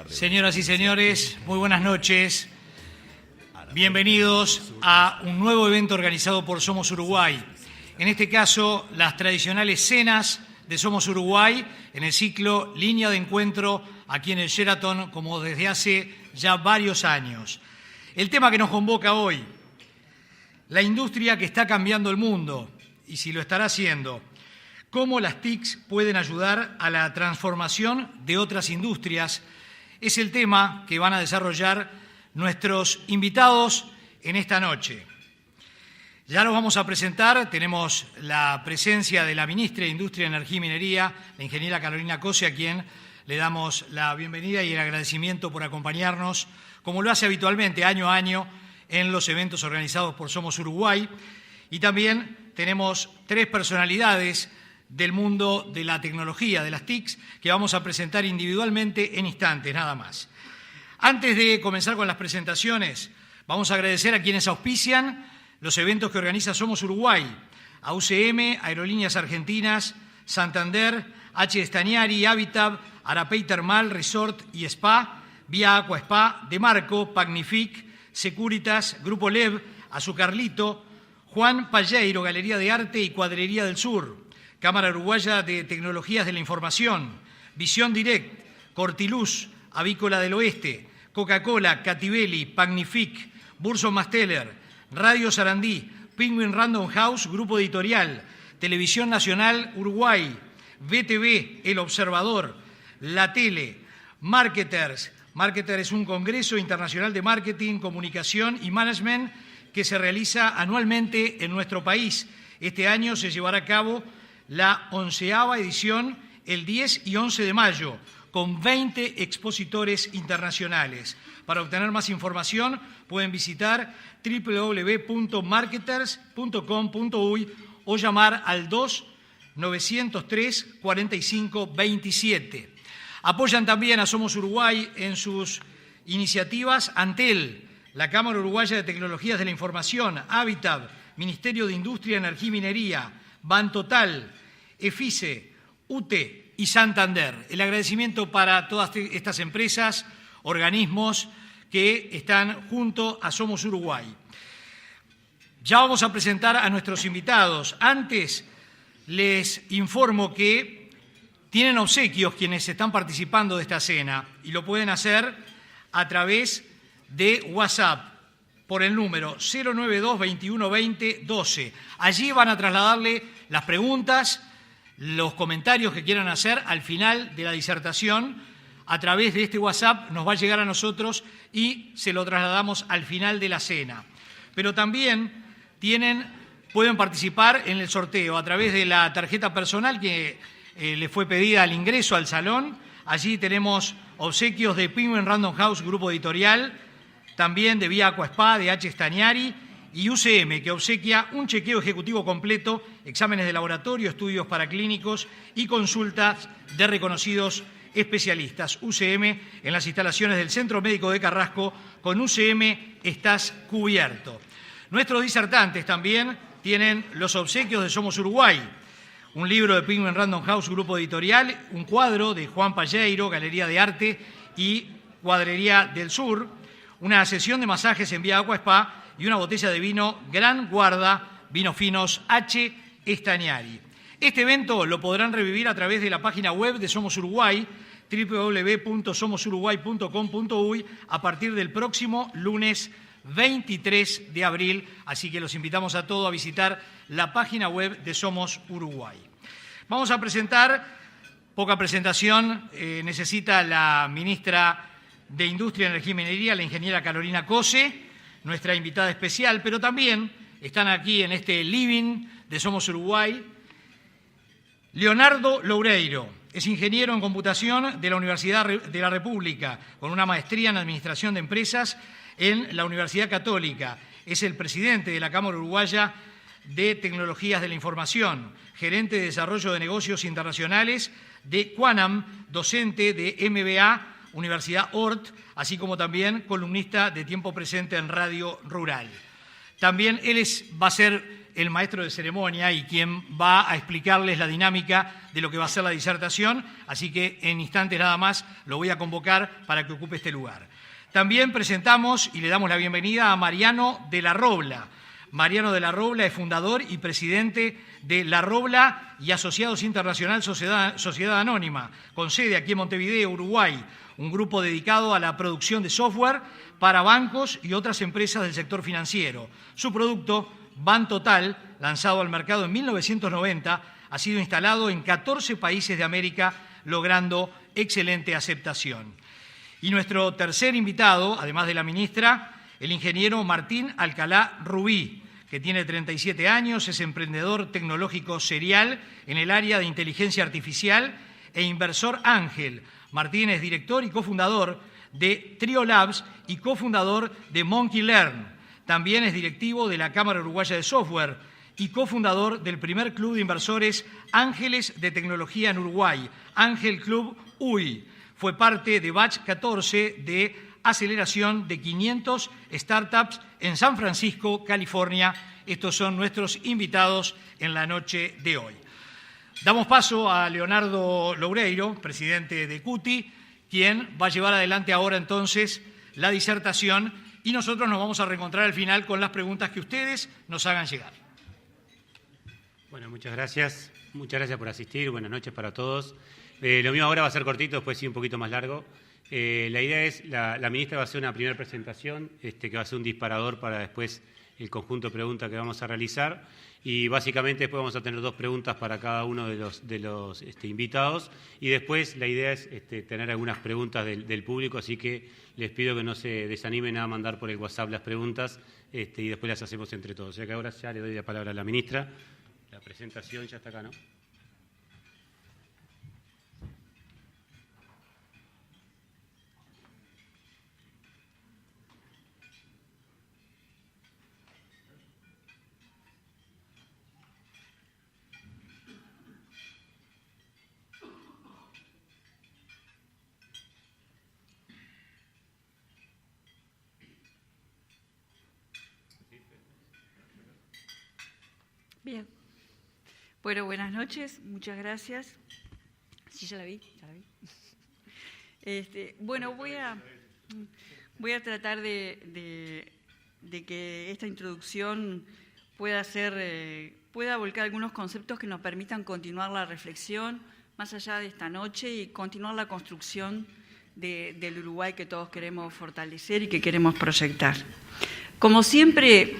Señoras y señores, muy buenas noches. Bienvenidos a un nuevo evento organizado por Somos Uruguay. En este caso, las tradicionales cenas de Somos Uruguay en el ciclo Línea de Encuentro aquí en el Sheraton, como desde hace ya varios años. El tema que nos convoca hoy, la industria que está cambiando el mundo, y si lo estará haciendo, cómo las TICs pueden ayudar a la transformación de otras industrias, es el tema que van a desarrollar nuestros invitados en esta noche. Ya los vamos a presentar, tenemos la presencia de la ministra de Industria, Energía y Minería, la ingeniera Carolina Cose, a quien le damos la bienvenida y el agradecimiento por acompañarnos, como lo hace habitualmente año a año en los eventos organizados por Somos Uruguay. Y también tenemos tres personalidades del mundo de la tecnología, de las TICs, que vamos a presentar individualmente en instantes, nada más. Antes de comenzar con las presentaciones, vamos a agradecer a quienes auspician los eventos que organiza Somos Uruguay, a UCM, Aerolíneas Argentinas, Santander, H. Stagnari, Habitat, Arapey Termal, Resort y Spa, Vía Aqua Spa, Demarco, Pagnific, Securitas, Grupo Lev, Azucarlito, Juan Palleiro, Galería de Arte y Cuadrería del Sur, Cámara Uruguaya de Tecnologías de la Información, Visión Direct, Cortiluz, Avícola del Oeste, Coca-Cola, Cativelli, Pagnific, Burson Masteller, Radio Sarandí, Penguin Random House, Grupo Editorial, Televisión Nacional Uruguay, BTV, El Observador, La Tele, Marketers. Marketer es un congreso internacional de marketing, comunicación y management que se realiza anualmente en nuestro país. Este año se llevará a cabo la 11ª edición el 10 y 11 de mayo, con 20 expositores internacionales. Para obtener más información pueden visitar www.marketers.com.uy o llamar al 2-903-4527. Apoyan también a Somos Uruguay en sus iniciativas Antel, la Cámara Uruguaya de Tecnologías de la Información, Habitat, Ministerio de Industria, Energía y Minería, Bantotal, EFICE, UTE y Santander. El agradecimiento para todas estas empresas, organismos que están junto a Somos Uruguay. Ya vamos a presentar a nuestros invitados. Antes les informo que tienen obsequios quienes están participando de esta cena y lo pueden hacer a través de WhatsApp por el número 092 21 20 12. Allí van a trasladarle las preguntas, los comentarios que quieran hacer al final de la disertación. A través de este WhatsApp nos va a llegar a nosotros y se lo trasladamos al final de la cena. Pero también pueden participar en el sorteo a través de la tarjeta personal que le fue pedida al ingreso al salón. Allí tenemos obsequios de Penguin Random House, Grupo Editorial, también de Vía Aqua Spa, de H. Stagnari y UCM, que obsequia un chequeo ejecutivo completo, exámenes de laboratorio, estudios paraclínicos y consultas de reconocidos especialistas. UCM en las instalaciones del Centro Médico de Carrasco. Con UCM estás cubierto. Nuestros disertantes también tienen los obsequios de Somos Uruguay. Un libro de Penguin Random House, Grupo Editorial, un cuadro de Juan Palleiro, Galería de Arte y Cuadrería del Sur, una sesión de masajes en Vía Aqua Spa y una botella de vino Gran Guarda, vinos finos H. Stagnari. Este evento lo podrán revivir a través de la página web de Somos Uruguay, www.somosuruguay.com.uy, a partir del próximo lunes 23 de abril, así que los invitamos a todos a visitar la página web de Somos Uruguay. Vamos a presentar, poca presentación, necesita la ministra de Industria, Energía y Minería, la ingeniera Carolina Cose, nuestra invitada especial, pero también están aquí en este living de Somos Uruguay Leonardo Loureiro. Es ingeniero en computación de la Universidad de la República, con una maestría en Administración de Empresas en la Universidad Católica. Es el presidente de la Cámara Uruguaya de Tecnologías de la Información, gerente de Desarrollo de Negocios Internacionales de Quanam, docente de MBA, Universidad Ort, así como también columnista de tiempo presente en Radio Rural. También él va a ser el maestro de ceremonia y quien va a explicarles la dinámica de lo que va a ser la disertación, así que en instantes nada más lo voy a convocar para que ocupe este lugar. También presentamos y le damos la bienvenida a Mariano de la Robla. Mariano de la Robla es fundador y presidente de La Robla y Asociados Internacional Sociedad Anónima, con sede aquí en Montevideo, Uruguay, un grupo dedicado a la producción de software para bancos y otras empresas del sector financiero. Su producto, BanTotal, lanzado al mercado en 1990, ha sido instalado en 14 países de América, logrando excelente aceptación. Y nuestro tercer invitado, además de la ministra, el ingeniero Martín Alcalá Rubí, que tiene 37 años, es emprendedor tecnológico serial en el área de inteligencia artificial e inversor ángel. Martín es director y cofundador de Trio Labs y cofundador de Monkey Learn. También es directivo de la Cámara Uruguaya de Software y cofundador del primer club de inversores Ángeles de Tecnología en Uruguay, Ángel Club UI. Fue parte de Batch 14 de aceleración de 500 startups en San Francisco, California. Estos son nuestros invitados en la noche de hoy. Damos paso a Leonardo Loureiro, presidente de CUTI, quien va a llevar adelante ahora entonces la disertación y nosotros nos vamos a reencontrar al final con las preguntas que ustedes nos hagan llegar. Bueno, muchas gracias. Muchas gracias por asistir. Buenas noches para todos. Lo mío ahora va a ser cortito, después sí un poquito más largo. La idea es, la ministra va a hacer una primera presentación, que va a ser un disparador para después el conjunto de preguntas que vamos a realizar. Y básicamente después vamos a tener 2 preguntas para cada uno de los invitados. Y después la idea es tener algunas preguntas del público, así que les pido que no se desanimen a mandar por el WhatsApp las preguntas y después las hacemos entre todos. O sea que ahora ya le doy la palabra a la ministra. La presentación ya está acá, ¿no? Bien. Bueno, buenas noches, muchas gracias. Sí, ya la vi. Bueno, voy a tratar de que esta introducción pueda volcar algunos conceptos que nos permitan continuar la reflexión más allá de esta noche y continuar la construcción del Uruguay que todos queremos fortalecer y que queremos proyectar. Como siempre,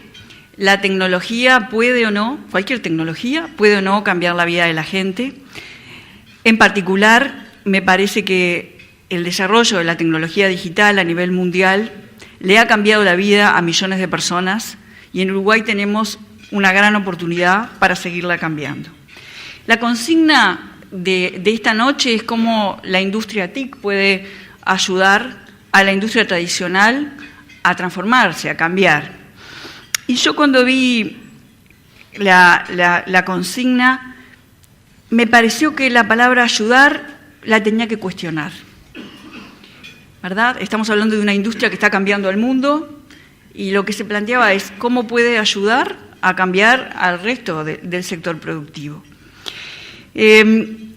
la tecnología puede o no, cualquier tecnología puede o no cambiar la vida de la gente. En particular, me parece que el desarrollo de la tecnología digital a nivel mundial le ha cambiado la vida a millones de personas y en Uruguay tenemos una gran oportunidad para seguirla cambiando. La consigna de esta noche es cómo la industria TIC puede ayudar a la industria tradicional a transformarse, a cambiar. Y yo cuando vi la consigna, me pareció que la palabra ayudar la tenía que cuestionar, ¿verdad? Estamos hablando de una industria que está cambiando el mundo y lo que se planteaba es cómo puede ayudar a cambiar al resto del sector productivo. El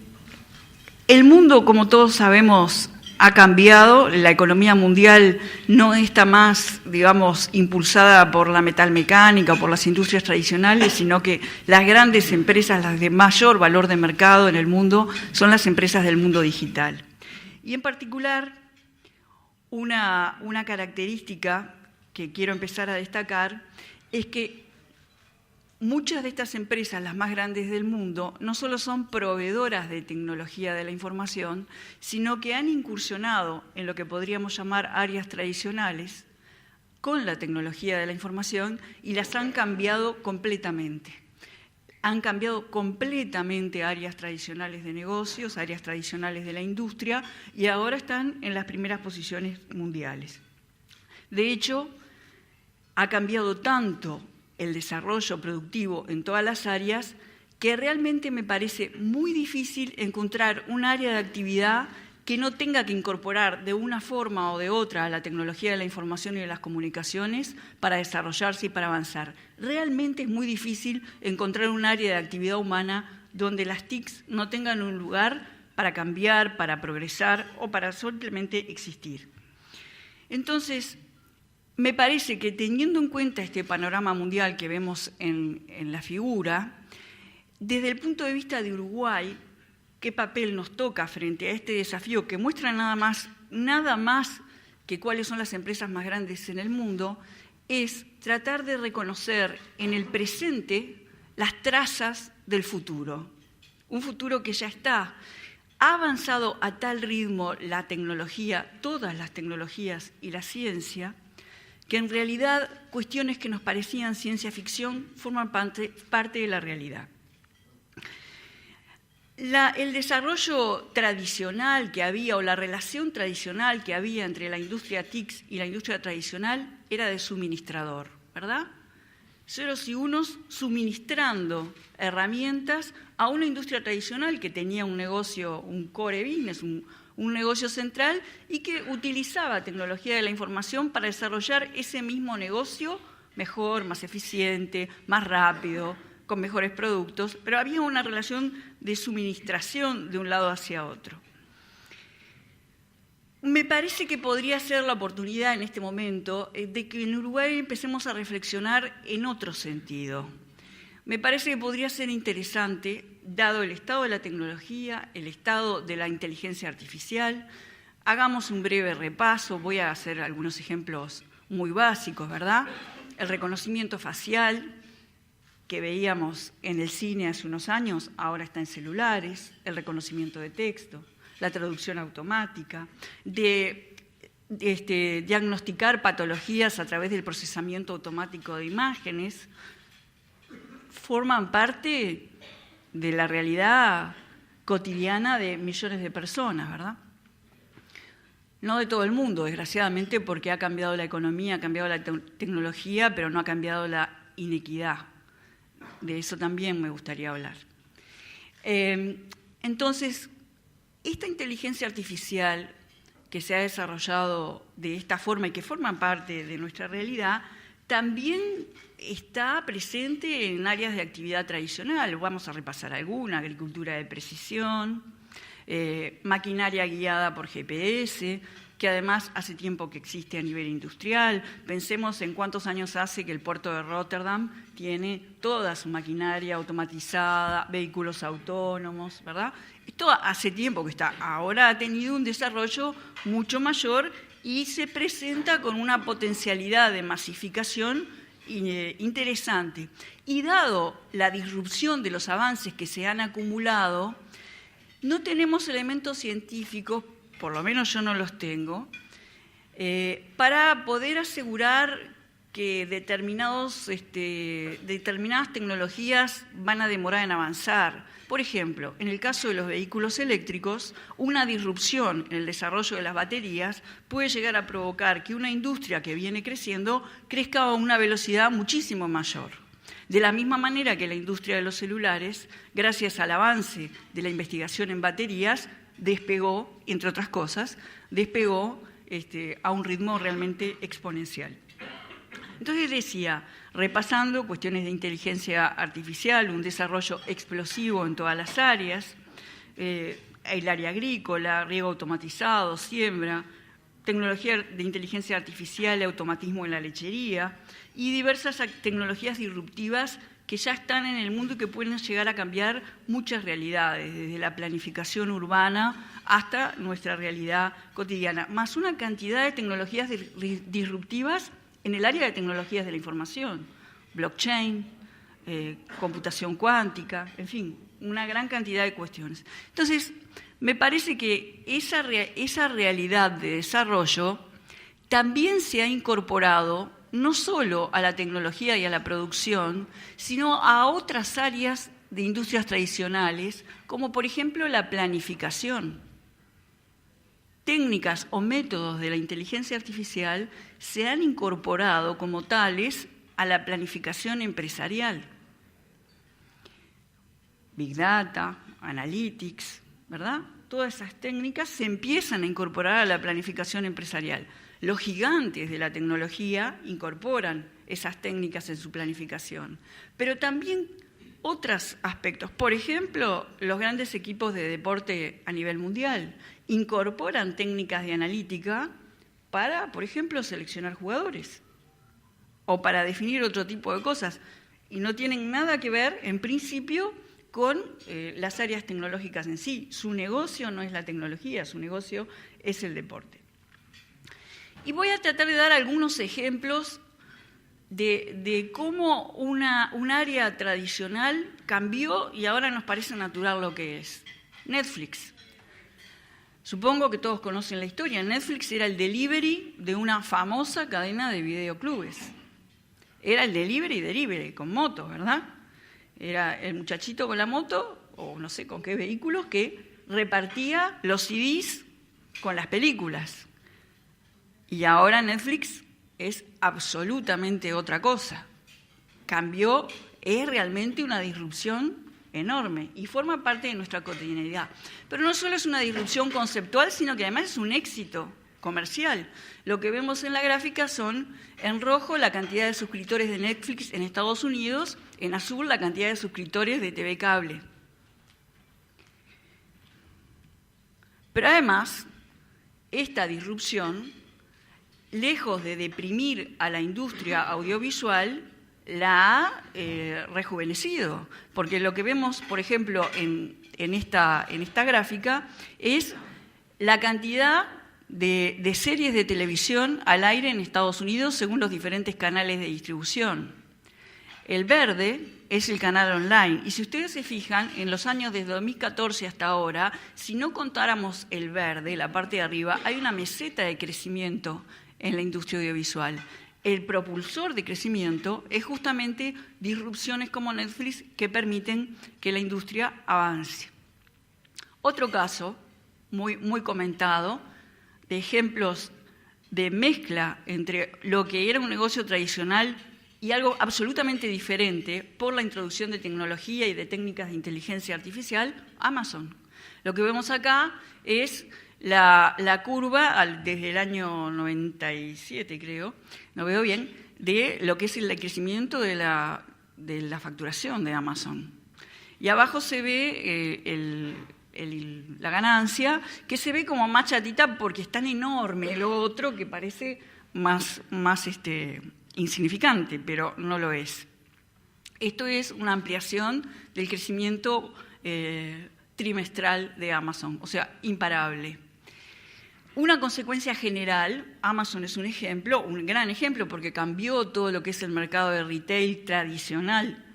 mundo, como todos sabemos, ha cambiado, la economía mundial no está más, digamos, impulsada por la metalmecánica o por las industrias tradicionales, sino que las grandes empresas, las de mayor valor de mercado en el mundo, son las empresas del mundo digital. Y en particular, una característica que quiero empezar a destacar es que muchas de estas empresas, las más grandes del mundo, no solo son proveedoras de tecnología de la información, sino que han incursionado en lo que podríamos llamar áreas tradicionales con la tecnología de la información y las han cambiado completamente. Han cambiado completamente áreas tradicionales de negocios, áreas tradicionales de la industria y ahora están en las primeras posiciones mundiales. De hecho, ha cambiado tanto el desarrollo productivo en todas las áreas, que realmente me parece muy difícil encontrar un área de actividad que no tenga que incorporar de una forma o de otra a la tecnología de la información y de las comunicaciones para desarrollarse y para avanzar. Realmente es muy difícil encontrar un área de actividad humana donde las TICs no tengan un lugar para cambiar, para progresar o para simplemente existir. Entonces, me parece que teniendo en cuenta este panorama mundial que vemos en la figura, desde el punto de vista de Uruguay, ¿qué papel nos toca frente a este desafío que muestra nada más que cuáles son las empresas más grandes en el mundo? Es tratar de reconocer en el presente las trazas del futuro. Un futuro que ya está. Ha avanzado a tal ritmo la tecnología, todas las tecnologías y la ciencia, que en realidad cuestiones que nos parecían ciencia ficción forman parte de la realidad. El desarrollo tradicional que había, o la relación tradicional que había entre la industria TICs y la industria tradicional, era de suministrador, ¿verdad? Ceros y unos suministrando herramientas a una industria tradicional que tenía un negocio, un core business, un negocio central, y que utilizaba tecnología de la información para desarrollar ese mismo negocio mejor, más eficiente, más rápido, con mejores productos, pero había una relación de suministración de un lado hacia otro. Me parece que podría ser la oportunidad en este momento de que en Uruguay empecemos a reflexionar en otro sentido. Me parece que podría ser interesante, dado el estado de la tecnología, el estado de la inteligencia artificial. Hagamos un breve repaso, voy a hacer algunos ejemplos muy básicos, ¿verdad? El reconocimiento facial, que veíamos en el cine hace unos años, ahora está en celulares, el reconocimiento de texto, la traducción automática, diagnosticar patologías a través del procesamiento automático de imágenes, forman parte de la realidad cotidiana de millones de personas, ¿verdad? No de todo el mundo, desgraciadamente, porque ha cambiado la economía, ha cambiado la tecnología, pero no ha cambiado la inequidad. De eso también me gustaría hablar. Entonces, esta inteligencia artificial que se ha desarrollado de esta forma y que forma parte de nuestra realidad, también está presente en áreas de actividad tradicional. Vamos a repasar alguna: agricultura de precisión, maquinaria guiada por GPS, que además hace tiempo que existe a nivel industrial. Pensemos en cuántos años hace que el puerto de Rotterdam tiene toda su maquinaria automatizada, vehículos autónomos, ¿verdad? Esto hace tiempo que está. Ahora ha tenido un desarrollo mucho mayor y se presenta con una potencialidad de masificación interesante. Y dado la disrupción de los avances que se han acumulado, no tenemos elementos científicos, por lo menos yo no los tengo, para poder asegurar que determinadas tecnologías van a demorar en avanzar. Por ejemplo, en el caso de los vehículos eléctricos, una disrupción en el desarrollo de las baterías puede llegar a provocar que una industria que viene creciendo crezca a una velocidad muchísimo mayor. De la misma manera que la industria de los celulares, gracias al avance de la investigación en baterías, despegó, entre otras cosas, a un ritmo realmente exponencial. Entonces decía, repasando cuestiones de inteligencia artificial, un desarrollo explosivo en todas las áreas, el área agrícola, riego automatizado, siembra, tecnología de inteligencia artificial y automatismo en la lechería, y diversas tecnologías disruptivas que ya están en el mundo y que pueden llegar a cambiar muchas realidades, desde la planificación urbana hasta nuestra realidad cotidiana, más una cantidad de tecnologías disruptivas en el área de tecnologías de la información, blockchain, computación cuántica, en fin, una gran cantidad de cuestiones. Entonces, me parece que esa realidad de desarrollo también se ha incorporado no solo a la tecnología y a la producción, sino a otras áreas de industrias tradicionales, como por ejemplo la planificación. Técnicas o métodos de la inteligencia artificial se han incorporado como tales a la planificación empresarial. Big Data, Analytics, ¿verdad? Todas esas técnicas se empiezan a incorporar a la planificación empresarial. Los gigantes de la tecnología incorporan esas técnicas en su planificación, pero también otros aspectos. Por ejemplo, los grandes equipos de deporte a nivel mundial incorporan técnicas de analítica para, por ejemplo, seleccionar jugadores o para definir otro tipo de cosas, y no tienen nada que ver, en principio, con las áreas tecnológicas en sí. Su negocio no es la tecnología, su negocio es el deporte. Y voy a tratar de dar algunos ejemplos de cómo un área tradicional cambió y ahora nos parece natural lo que es. Netflix. Supongo que todos conocen la historia. Netflix era el delivery de una famosa cadena de videoclubes. Era el delivery, con motos, ¿verdad? Era el muchachito con la moto, o no sé con qué vehículos, que repartía los CDs con las películas. Y ahora Netflix es absolutamente otra cosa. Cambió, es realmente una disrupción enorme y forma parte de nuestra cotidianidad. Pero no solo es una disrupción conceptual, sino que además es un éxito comercial. Lo que vemos en la gráfica son, en rojo, la cantidad de suscriptores de Netflix en Estados Unidos, en azul, la cantidad de suscriptores de TV Cable. Pero además, esta disrupción, lejos de deprimir a la industria audiovisual, la ha rejuvenecido, porque lo que vemos, por ejemplo, en esta gráfica es la cantidad de series de televisión al aire en Estados Unidos según los diferentes canales de distribución. El verde es el canal online, y si ustedes se fijan, en los años desde 2014 hasta ahora, si no contáramos el verde, la parte de arriba, hay una meseta de crecimiento en la industria audiovisual. El propulsor de crecimiento es justamente disrupciones como Netflix que permiten que la industria avance. Otro caso, muy comentado, de ejemplos de mezcla entre lo que era un negocio tradicional y algo absolutamente diferente por la introducción de tecnología y de técnicas de inteligencia artificial, Amazon. Lo que vemos acá es la curva desde el año 97, creo, no veo bien, de lo que es el crecimiento de la facturación de Amazon. Y abajo se ve la ganancia, que se ve como más chatita porque es tan enorme lo otro que parece más insignificante, pero no lo es. Esto es una ampliación del crecimiento trimestral de Amazon, o sea, imparable. Una consecuencia general, Amazon es un ejemplo, un gran ejemplo, porque cambió todo lo que es el mercado de retail tradicional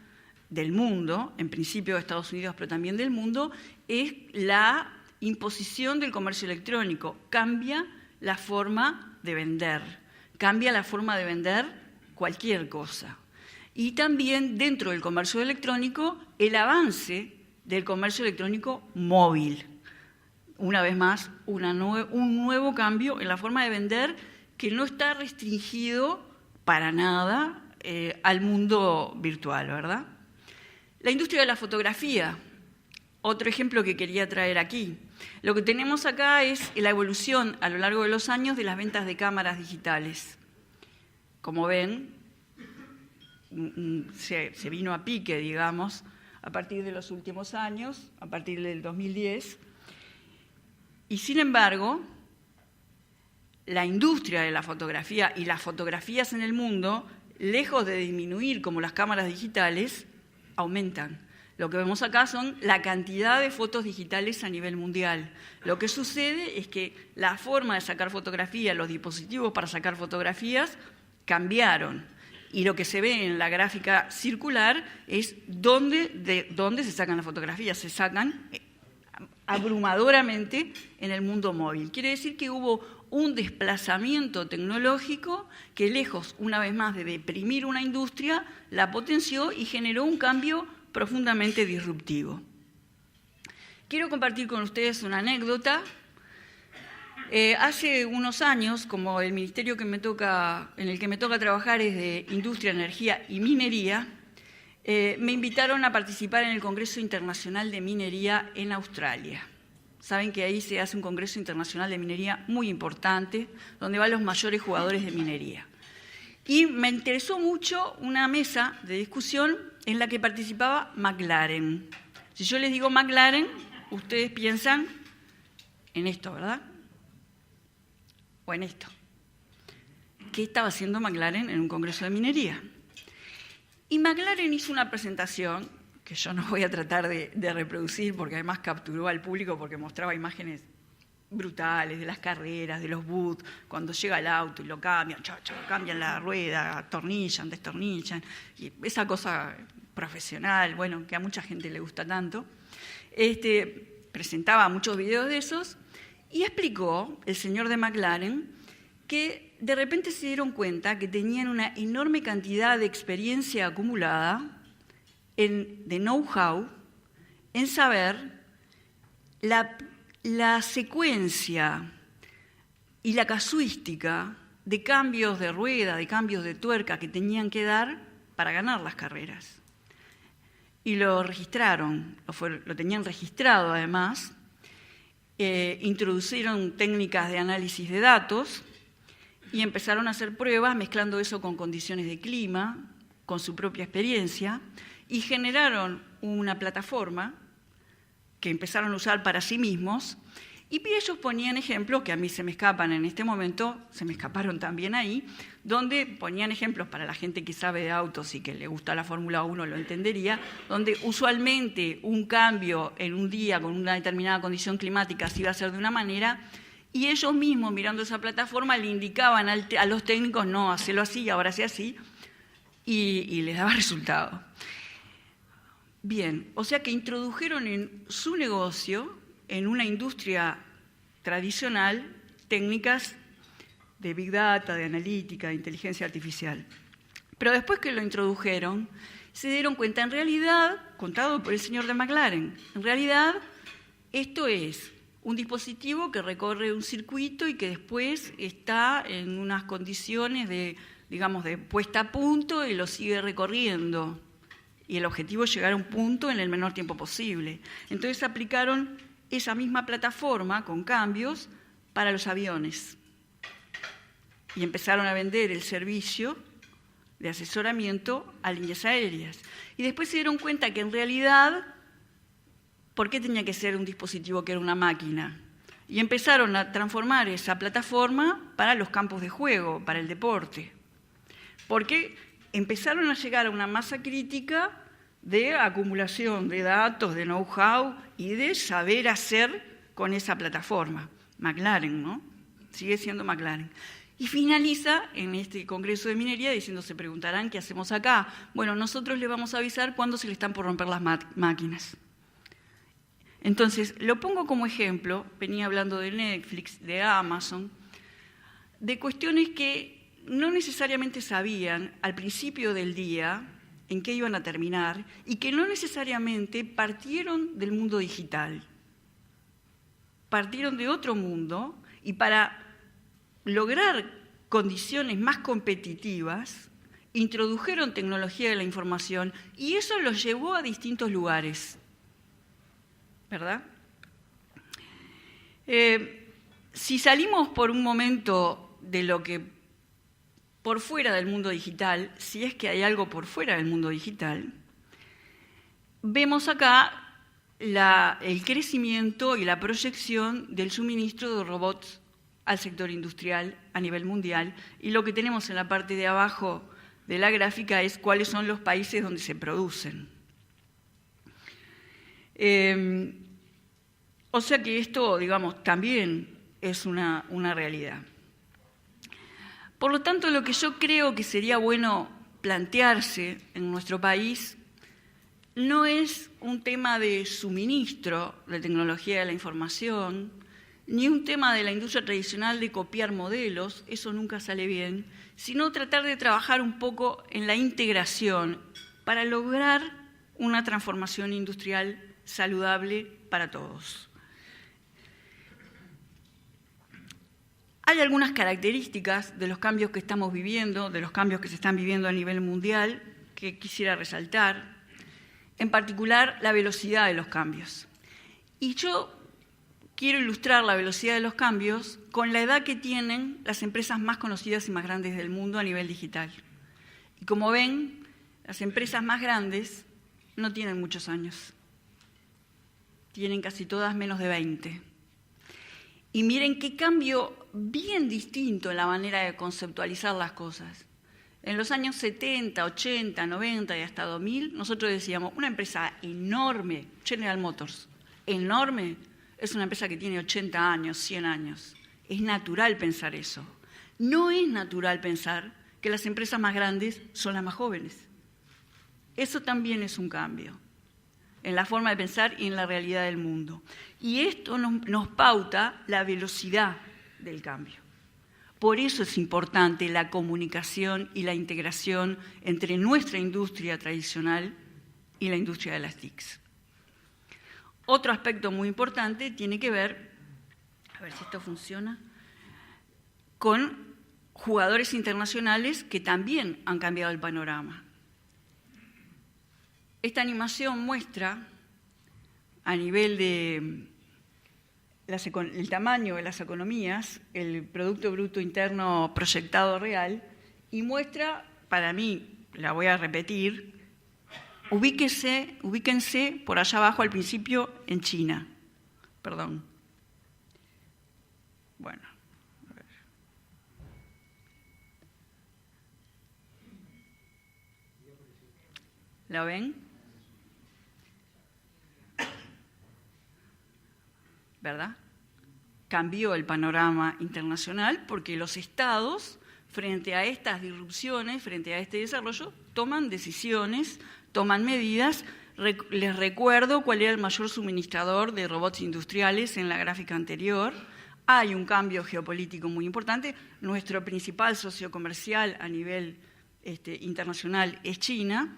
del mundo, en principio de Estados Unidos, pero también del mundo, es la imposición del comercio electrónico. Cambia la forma de vender, cambia la forma de vender cualquier cosa. Y también dentro del comercio electrónico, el avance del comercio electrónico móvil. Una vez más, un nuevo cambio en la forma de vender que no está restringido para nada al mundo virtual, ¿verdad? La industria de la fotografía, otro ejemplo que quería traer aquí. Lo que tenemos acá es la evolución a lo largo de los años de las ventas de cámaras digitales. Como ven, se vino a pique, digamos, a partir de los últimos años, a partir del 2010. Y sin embargo, la industria de la fotografía y las fotografías en el mundo, lejos de disminuir como las cámaras digitales, aumentan. Lo que vemos acá son la cantidad de fotos digitales a nivel mundial. Lo que sucede es que la forma de sacar fotografías, los dispositivos para sacar fotografías cambiaron. Y lo que se ve en la gráfica circular es de dónde se sacan las fotografías. Se sacan abrumadoramente en el mundo móvil. Quiere decir que hubo un desplazamiento tecnológico que, lejos, una vez más, de deprimir una industria, la potenció y generó un cambio profundamente disruptivo. Quiero compartir con ustedes una anécdota. Hace unos años, como el ministerio en el que me toca trabajar es de Industria, Energía y Minería, me invitaron a participar en el Congreso Internacional de Minería en Australia. Saben que ahí se hace un congreso internacional de minería muy importante, donde van los mayores jugadores de minería. Y me interesó mucho una mesa de discusión en la que participaba McLaren. Si yo les digo McLaren, ustedes piensan en esto, ¿verdad? O en esto. ¿Qué estaba haciendo McLaren en un congreso de minería? Y McLaren hizo una presentación que yo no voy a tratar de reproducir porque además capturó al público porque mostraba imágenes brutales de las carreras, de los booths, cuando llega el auto y lo cambian, cambian la rueda, atornillan, destornillan, y esa cosa profesional, bueno, que a mucha gente le gusta tanto. Presentaba muchos videos de esos y explicó el señor de McLaren que de repente se dieron cuenta que tenían una enorme cantidad de experiencia acumulada, de know-how, en saber la secuencia y la casuística de cambios de rueda, de cambios de tuerca que tenían que dar para ganar las carreras. Y lo registraron, lo tenían registrado además, introducieron técnicas de análisis de datos y empezaron a hacer pruebas mezclando eso con condiciones de clima, con su propia experiencia, y generaron una plataforma que empezaron a usar para sí mismos, y ellos ponían ejemplos que a mí se me escapan en este momento, se me escaparon también ahí, donde ponían ejemplos para la gente que sabe de autos y que le gusta la Fórmula 1 lo entendería, donde usualmente un cambio en un día con una determinada condición climática se iba a hacer de una manera, y ellos mismos mirando esa plataforma le indicaban a los técnicos, no, hacelo así, ahora hace así, y les daba resultado. Bien, o sea que introdujeron en su negocio, en una industria tradicional, técnicas de Big Data, de analítica, de inteligencia artificial. Pero después que lo introdujeron, se dieron cuenta, en realidad, contado por el señor de McLaren, en realidad esto es un dispositivo que recorre un circuito y que después está en unas condiciones de, digamos, de puesta a punto y lo sigue recorriendo. Y el objetivo es llegar a un punto en el menor tiempo posible. Entonces aplicaron esa misma plataforma con cambios para los aviones. Y empezaron a vender el servicio de asesoramiento a líneas aéreas. Y después se dieron cuenta que en realidad, ¿por qué tenía que ser un dispositivo que era una máquina? Y empezaron a transformar esa plataforma para los campos de juego, para el deporte. Porque empezaron a llegar a una masa crítica de acumulación de datos, de know-how y de saber hacer con esa plataforma. McLaren, ¿no? Sigue siendo McLaren. Y finaliza en este Congreso de Minería diciendo, se preguntarán qué hacemos acá. Bueno, nosotros les vamos a avisar cuando se le están por romper las máquinas. Entonces, lo pongo como ejemplo, venía hablando de Netflix, de Amazon, de cuestiones que no necesariamente sabían al principio del día en qué iban a terminar y que no necesariamente partieron del mundo digital. Partieron de otro mundo y para lograr condiciones más competitivas introdujeron tecnología de la información y eso los llevó a distintos lugares. ¿Verdad? Si salimos por un momento de lo que por fuera del mundo digital, si es que hay algo por fuera del mundo digital, vemos acá el crecimiento y la proyección del suministro de robots al sector industrial a nivel mundial, y lo que tenemos en la parte de abajo de la gráfica es cuáles son los países donde se producen. O sea que esto, digamos, también es una realidad. Por lo tanto, lo que yo creo que sería bueno plantearse en nuestro país no es un tema de suministro de tecnología de la información, ni un tema de la industria tradicional de copiar modelos, eso nunca sale bien, sino tratar de trabajar un poco en la integración para lograr una transformación industrial saludable para todos. Hay algunas características de los cambios que estamos viviendo, de los cambios que se están viviendo a nivel mundial, que quisiera resaltar, en particular la velocidad de los cambios. Y yo quiero ilustrar la velocidad de los cambios con la edad que tienen las empresas más conocidas y más grandes del mundo a nivel digital. Y como ven, las empresas más grandes no tienen muchos años. Tienen casi todas menos de 20. Y miren qué cambio bien distinto en la manera de conceptualizar las cosas. En los años 70, 80, 90 y hasta 2000, nosotros decíamos, una empresa enorme, General Motors, enorme, es una empresa que tiene 80 años, 100 años. Es natural pensar eso. No es natural pensar que las empresas más grandes son las más jóvenes. Eso también es un cambio en la forma de pensar y en la realidad del mundo. Y esto nos pauta la velocidad del cambio. Por eso es importante la comunicación y la integración entre nuestra industria tradicional y la industria de las TICs. Otro aspecto muy importante tiene que ver, a ver si esto funciona, con jugadores internacionales que también han cambiado el panorama. Esta animación muestra, a nivel de el tamaño de las economías, el Producto Bruto Interno proyectado real, y muestra, para mí, la voy a repetir, ubíquense por allá abajo al principio en China. Perdón. Bueno. A ver. ¿La ven? ¿Verdad? Cambió el panorama internacional porque los estados, frente a estas disrupciones, frente a este desarrollo, toman decisiones, toman medidas. Les recuerdo cuál era el mayor suministrador de robots industriales en la gráfica anterior. Hay un cambio geopolítico muy importante. Nuestro principal socio comercial a nivel internacional es China.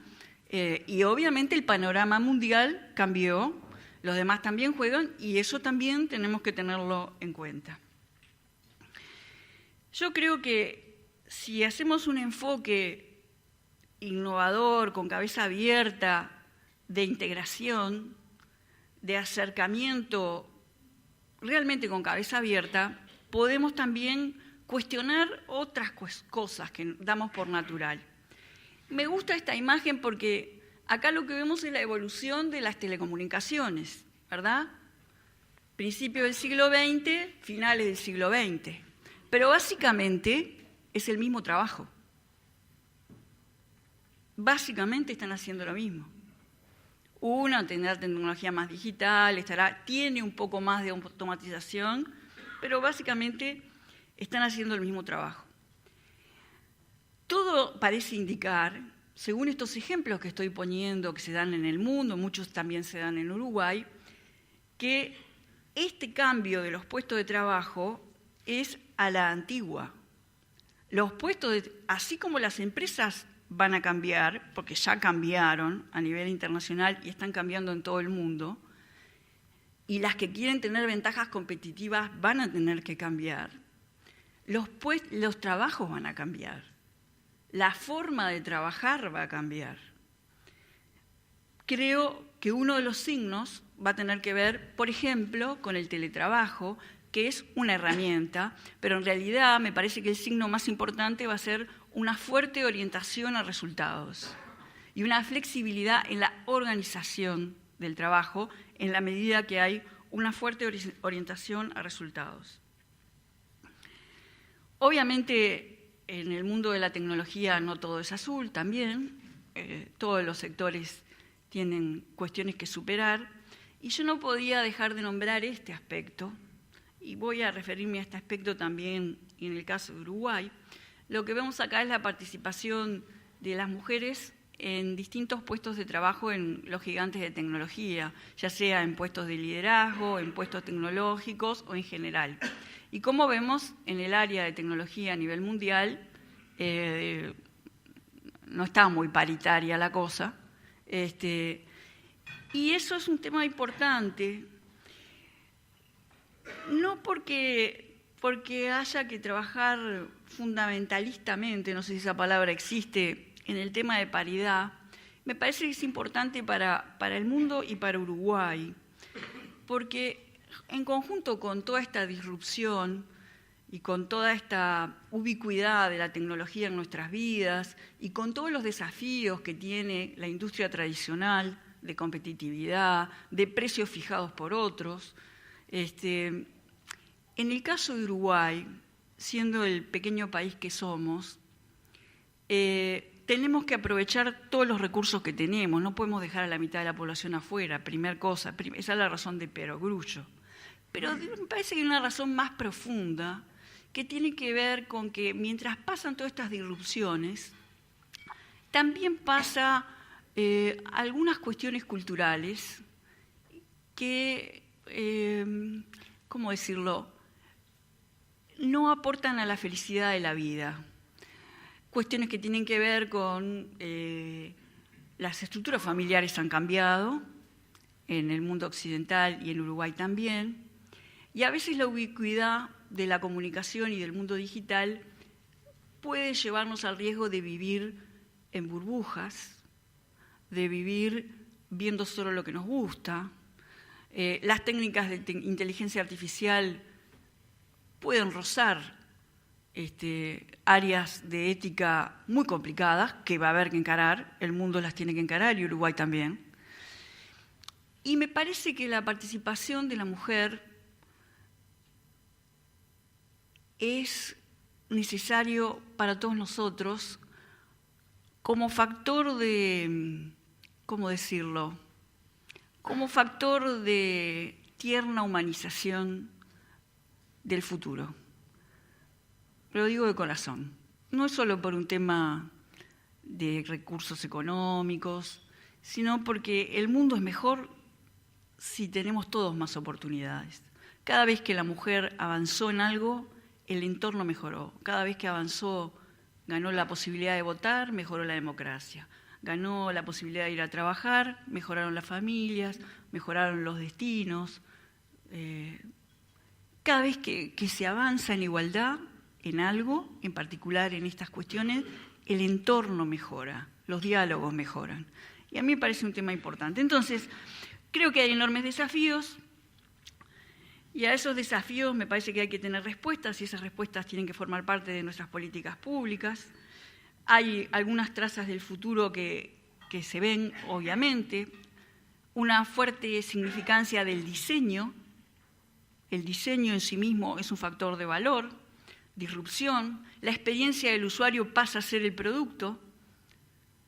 Y obviamente el panorama mundial cambió. Los demás también juegan y eso también tenemos que tenerlo en cuenta. Yo creo que si hacemos un enfoque innovador, con cabeza abierta, de integración, de acercamiento realmente con cabeza abierta, podemos también cuestionar otras cosas que damos por natural. Me gusta esta imagen porque acá lo que vemos es la evolución de las telecomunicaciones, ¿verdad? Principio del siglo XX, finales del siglo XX. Pero básicamente es el mismo trabajo. Básicamente están haciendo lo mismo. Una tendrá tecnología más digital, tiene un poco más de automatización, pero básicamente están haciendo el mismo trabajo. Todo parece indicar, según estos ejemplos que estoy poniendo, que se dan en el mundo, muchos también se dan en Uruguay, que este cambio de los puestos de trabajo es a la antigua. Los puestos, así como las empresas van a cambiar, porque ya cambiaron a nivel internacional y están cambiando en todo el mundo, y las que quieren tener ventajas competitivas van a tener que cambiar, los trabajos van a cambiar, la forma de trabajar va a cambiar. Creo que uno de los signos va a tener que ver, por ejemplo, con el teletrabajo, que es una herramienta, pero en realidad me parece que el signo más importante va a ser una fuerte orientación a resultados y una flexibilidad en la organización del trabajo en la medida que hay una fuerte orientación a resultados. Obviamente, en el mundo de la tecnología no todo es azul también, todos los sectores tienen cuestiones que superar, y yo no podía dejar de nombrar este aspecto, y voy a referirme a este aspecto también en el caso de Uruguay. Lo que vemos acá es la participación de las mujeres en distintos puestos de trabajo en los gigantes de tecnología, ya sea en puestos de liderazgo, en puestos tecnológicos o en general. Y como vemos, en el área de tecnología a nivel mundial, no está muy paritaria la cosa, y eso es un tema importante, no porque haya que trabajar fundamentalistamente, no sé si esa palabra existe, en el tema de paridad. Me parece que es importante para el mundo y para Uruguay, porque en conjunto con toda esta disrupción y con toda esta ubicuidad de la tecnología en nuestras vidas y con todos los desafíos que tiene la industria tradicional de competitividad, de precios fijados por otros, en el caso de Uruguay, siendo el pequeño país que somos, tenemos que aprovechar todos los recursos que tenemos, no podemos dejar a la mitad de la población afuera, primera cosa, esa es la razón de perogrullo. Pero me parece que hay una razón más profunda que tiene que ver con que mientras pasan todas estas disrupciones, también pasa algunas cuestiones culturales que, ¿cómo decirlo?, no aportan a la felicidad de la vida. Cuestiones que tienen que ver con las estructuras familiares han cambiado en el mundo occidental y en Uruguay también, y a veces la ubicuidad de la comunicación y del mundo digital puede llevarnos al riesgo de vivir en burbujas, de vivir viendo solo lo que nos gusta. Las técnicas de inteligencia artificial pueden rozar áreas de ética muy complicadas que va a haber que encarar, el mundo las tiene que encarar y Uruguay también. Y me parece que la participación de la mujer es necesario para todos nosotros como factor de, ¿cómo decirlo?, como factor de tierna humanización del futuro. Lo digo de corazón. No es solo por un tema de recursos económicos, sino porque el mundo es mejor si tenemos todos más oportunidades. Cada vez que la mujer avanzó en algo, el entorno mejoró. Cada vez que avanzó, ganó la posibilidad de votar, mejoró la democracia. Ganó la posibilidad de ir a trabajar, mejoraron las familias, mejoraron los destinos. Cada vez que se avanza en igualdad, en algo, en particular en estas cuestiones, el entorno mejora, los diálogos mejoran. Y a mí me parece un tema importante. Entonces, creo que hay enormes desafíos, y a esos desafíos me parece que hay que tener respuestas, y esas respuestas tienen que formar parte de nuestras políticas públicas. Hay algunas trazas del futuro que se ven, obviamente, una fuerte significancia del diseño. El diseño en sí mismo es un factor de valor, disrupción. La experiencia del usuario pasa a ser el producto.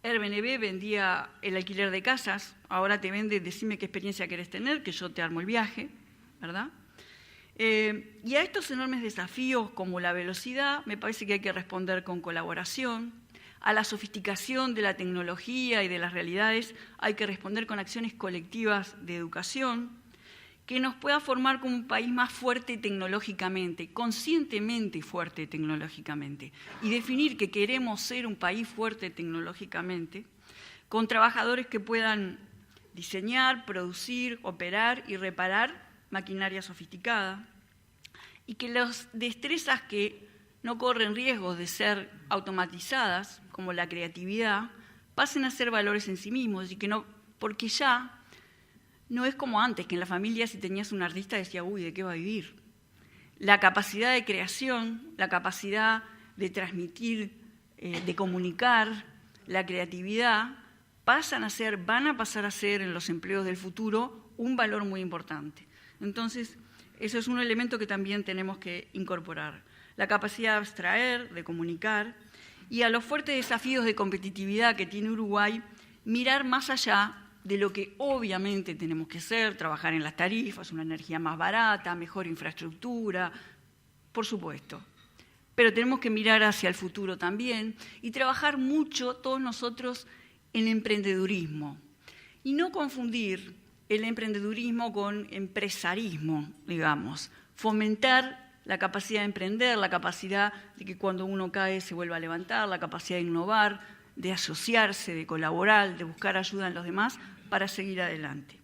Airbnb vendía el alquiler de casas, ahora te vende, decime qué experiencia querés tener, que yo te armo el viaje, ¿verdad? Y a estos enormes desafíos como la velocidad, me parece que hay que responder con colaboración. A la sofisticación de la tecnología y de las realidades hay que responder con acciones colectivas de educación que nos pueda formar como un país más fuerte tecnológicamente, conscientemente fuerte tecnológicamente, y definir que queremos ser un país fuerte tecnológicamente, con trabajadores que puedan diseñar, producir, operar y reparar maquinaria sofisticada, y que las destrezas que no corren riesgos de ser automatizadas, como la creatividad, pasen a ser valores en sí mismos, y que no, porque ya no es como antes, que en la familia si tenías un artista decía, uy, ¿de qué va a vivir? La capacidad de creación, la capacidad de transmitir, de comunicar, la creatividad, van a pasar a ser en los empleos del futuro un valor muy importante. Entonces, eso es un elemento que también tenemos que incorporar. La capacidad de abstraer, de comunicar, y a los fuertes desafíos de competitividad que tiene Uruguay, mirar más allá de lo que obviamente tenemos que hacer, trabajar en las tarifas, una energía más barata, mejor infraestructura, por supuesto. Pero tenemos que mirar hacia el futuro también y trabajar mucho todos nosotros en emprendedurismo. Y no confundir el emprendedurismo con empresarismo, digamos. Fomentar la capacidad de emprender, la capacidad de que cuando uno cae se vuelva a levantar, la capacidad de innovar, de asociarse, de colaborar, de buscar ayuda en los demás para seguir adelante.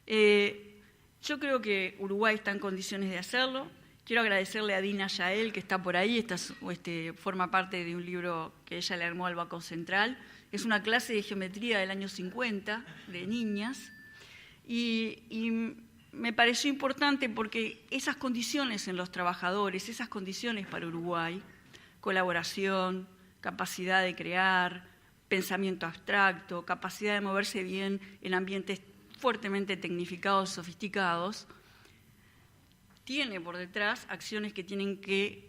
Yo creo que Uruguay está en condiciones de hacerlo. Quiero agradecerle a Dina Yael, que está por ahí, forma parte de un libro que ella le armó al Banco Central. Es una clase de geometría del año 50, de niñas, y me pareció importante porque esas condiciones en los trabajadores, esas condiciones para Uruguay, colaboración, capacidad de crear, pensamiento abstracto, capacidad de moverse bien en ambientes fuertemente tecnificados, sofisticados, tiene por detrás acciones que tienen que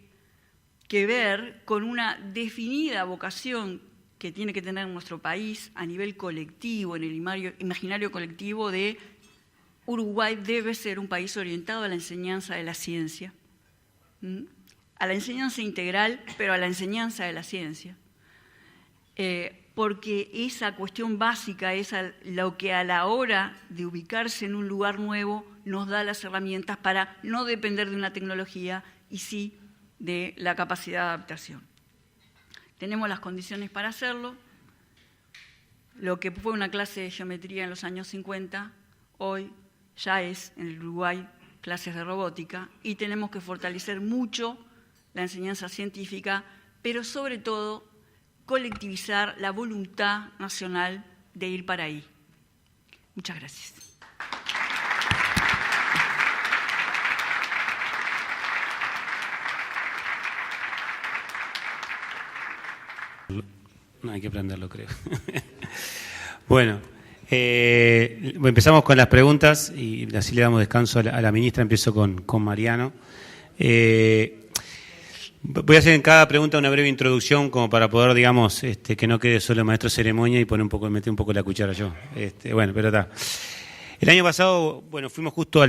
ver con una definida vocación que tiene que tener nuestro país a nivel colectivo, en el imaginario colectivo de Uruguay debe ser un país orientado a la enseñanza de la ciencia, a la enseñanza integral, pero a la enseñanza de la ciencia. Porque esa cuestión básica es lo que a la hora de ubicarse en un lugar nuevo nos da las herramientas para no depender de una tecnología y sí de la capacidad de adaptación. Tenemos las condiciones para hacerlo. Lo que fue una clase de geometría en los años 50, hoy ya es en el Uruguay clases de robótica, y tenemos que fortalecer mucho la enseñanza científica, pero sobre todo colectivizar la voluntad nacional de ir para ahí. Muchas gracias. No hay que aprenderlo, creo. Bueno, empezamos con las preguntas y así le damos descanso a la ministra. Empiezo con Mariano. Voy a hacer en cada pregunta una breve introducción como para poder, digamos, que no quede solo maestro de ceremonia y meter un poco la cuchara yo. Bueno, pero está. El año pasado, bueno, fuimos justo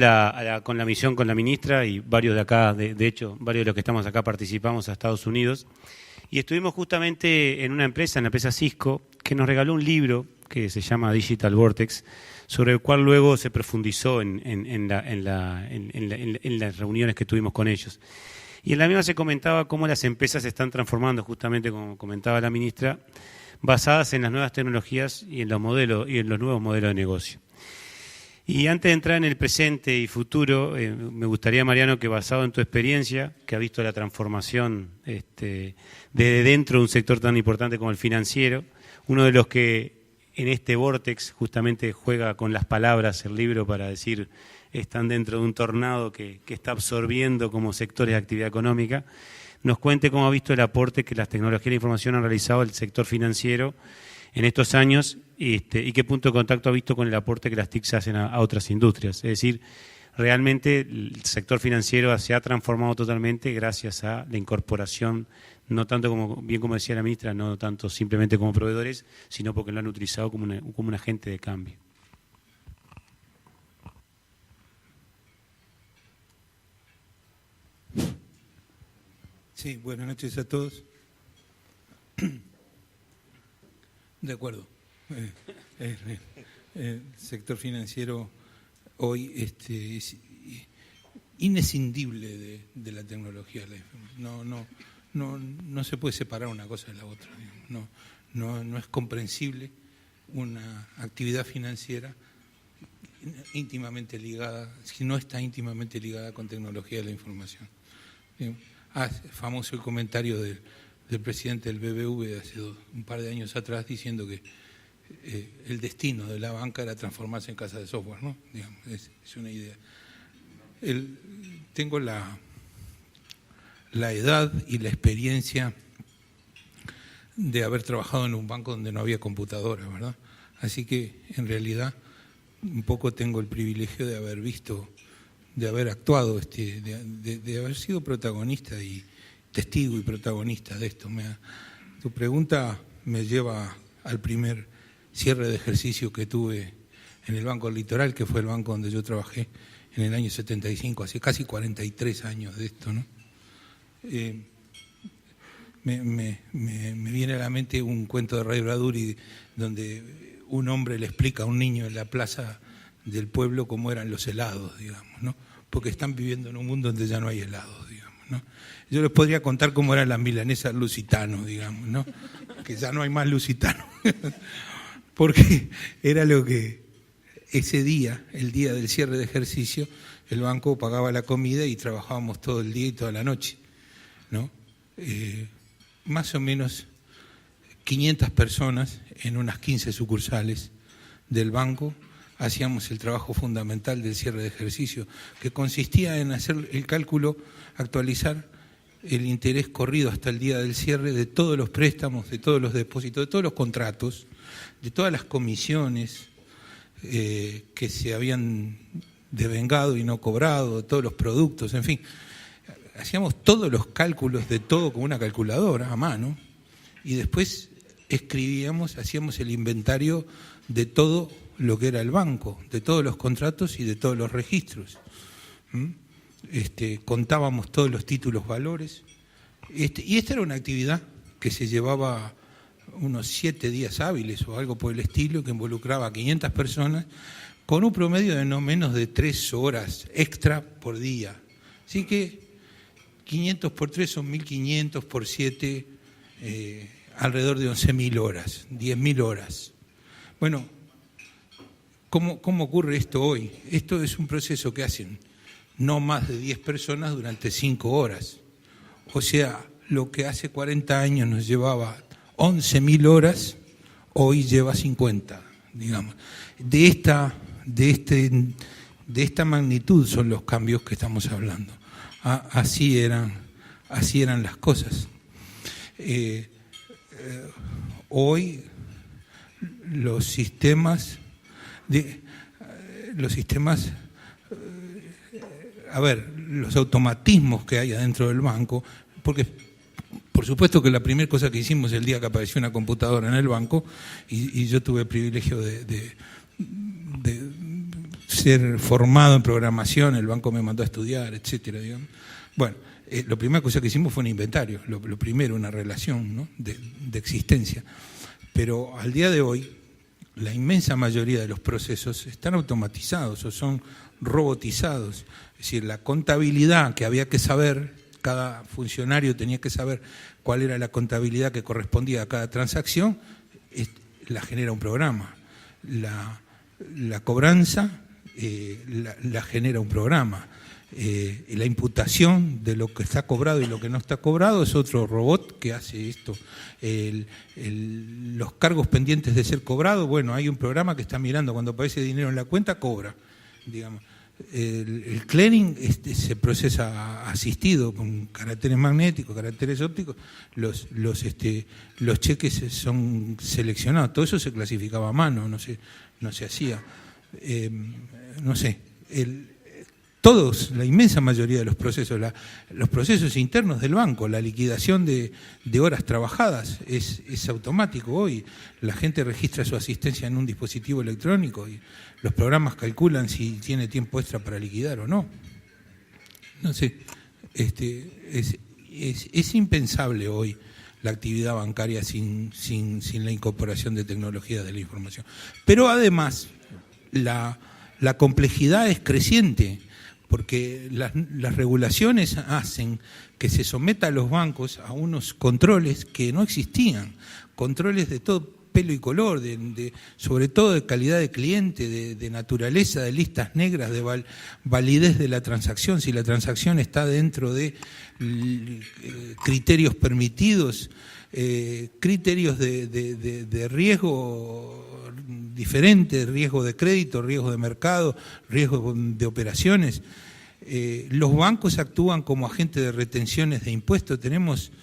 con la misión con la ministra y varios de acá, de hecho, varios de los que estamos acá participamos a Estados Unidos. Y estuvimos justamente en una empresa, en la empresa Cisco, que nos regaló un libro que se llama Digital Vortex, sobre el cual luego se profundizó en las reuniones que tuvimos con ellos. Y en la misma se comentaba cómo las empresas se están transformando, justamente como comentaba la ministra, basadas en las nuevas tecnologías y en los nuevos modelos de negocio. Y antes de entrar en el presente y futuro, me gustaría, Mariano, que basado en tu experiencia, que ha visto la transformación desde dentro de un sector tan importante como el financiero, uno de los que en este Vortex justamente juega con las palabras el libro para decir están dentro de un tornado que está absorbiendo como sectores de actividad económica, nos cuente cómo ha visto el aporte que las tecnologías de la información han realizado al sector financiero en estos años y qué punto de contacto ha visto con el aporte que las TICs hacen a otras industrias. Es decir, realmente el sector financiero se ha transformado totalmente gracias a la incorporación, no tanto como decía la ministra, no tanto simplemente como proveedores, sino porque lo han utilizado como un agente de cambio. Sí, buenas noches a todos. De acuerdo. El sector financiero hoy es inescindible de la tecnología. No se puede separar una cosa de la otra. No es comprensible una actividad financiera íntimamente ligada, si no está íntimamente ligada con tecnología de la información. Famoso el comentario del presidente del BBV de hace un par de años atrás diciendo que el destino de la banca era transformarse en casa de software, ¿no? Digamos, es una idea. Tengo la edad y la experiencia de haber trabajado en un banco donde no había computadora, ¿verdad? Así que en realidad un poco tengo el privilegio de haber visto, de haber actuado, de haber sido protagonista y testigo y protagonista de esto. Tu pregunta me lleva al primer cierre de ejercicio que tuve en el Banco Litoral, que fue el banco donde yo trabajé en el año 75, hace casi 43 años de esto, ¿no? Me viene a la mente un cuento de Ray Bradbury donde un hombre le explica a un niño en la plaza del pueblo cómo eran los helados, digamos, ¿no? Porque están viviendo en un mundo donde ya no hay helados, digamos, ¿no? Yo les podría contar cómo eran las milanesas lusitanos, digamos, ¿no? Que ya no hay más lusitanos. Porque era lo que ese día, el día del cierre de ejercicio, el banco pagaba la comida y trabajábamos todo el día y toda la noche, ¿no? Más o menos 500 personas en unas 15 sucursales del banco hacíamos el trabajo fundamental del cierre de ejercicio, que consistía en hacer el cálculo, actualizar el interés corrido hasta el día del cierre de todos los préstamos, de todos los depósitos, de todos los contratos, de todas las comisiones que se habían devengado y no cobrado, de todos los productos, en fin. Hacíamos todos los cálculos de todo con una calculadora a mano y después escribíamos, hacíamos el inventario de todo lo que era el banco, de todos los contratos y de todos los registros. Contábamos todos los títulos valores. Y esta era una actividad que se llevaba unos 7 días hábiles o algo por el estilo, que involucraba a 500 personas con un promedio de no menos de 3 horas extra por día. Así que 500 por 3 son 1.500 por 7, alrededor de 11.000 horas, 10.000 horas. Bueno, ¿cómo ocurre esto hoy? Esto es un proceso que hacen no más de 10 personas durante 5 horas. O sea, lo que hace 40 años nos llevaba 11.000 horas, hoy lleva 50, digamos. De esta magnitud son los cambios que estamos hablando. Así eran las cosas. Hoy los sistemas, los automatismos que hay adentro del banco, porque por supuesto que la primera cosa que hicimos el día que apareció una computadora en el banco, y yo tuve el privilegio de ser formado en programación, el banco me mandó a estudiar, etcétera, digamos. Bueno, la primera cosa que hicimos fue un inventario, lo primero, una relación, ¿no?, de existencia. Pero al día de hoy, la inmensa mayoría de los procesos están automatizados o son robotizados. Es decir, la contabilidad que había que saber, cada funcionario tenía que saber cuál era la contabilidad que correspondía a cada transacción, la genera un programa. La cobranza la genera un programa. La imputación de lo que está cobrado y lo que no está cobrado es otro robot que hace esto. Los cargos pendientes de ser cobrados, bueno, hay un programa que está mirando cuando aparece dinero en la cuenta, cobra, digamos. El clearing se procesa asistido con caracteres magnéticos, caracteres ópticos, los cheques son seleccionados, todo eso se clasificaba a mano, no se hacía, todos, la inmensa mayoría de los procesos internos del banco, la liquidación de horas trabajadas es automático hoy. La gente registra su asistencia en un dispositivo electrónico y los programas calculan si tiene tiempo extra para liquidar o no. No sé, es impensable hoy la actividad bancaria sin la incorporación de tecnología de la información. Pero además, la complejidad es creciente, porque las regulaciones hacen que se someta a los bancos a unos controles que no existían, controles de todo pelo y color, sobre todo de calidad de cliente, de naturaleza, de listas negras, de validez de la transacción, si la transacción está dentro de criterios permitidos, criterios de riesgo diferente, riesgo de crédito, riesgo de mercado, riesgo de operaciones. Los bancos actúan como agentes de retenciones de impuestos. Tenemos,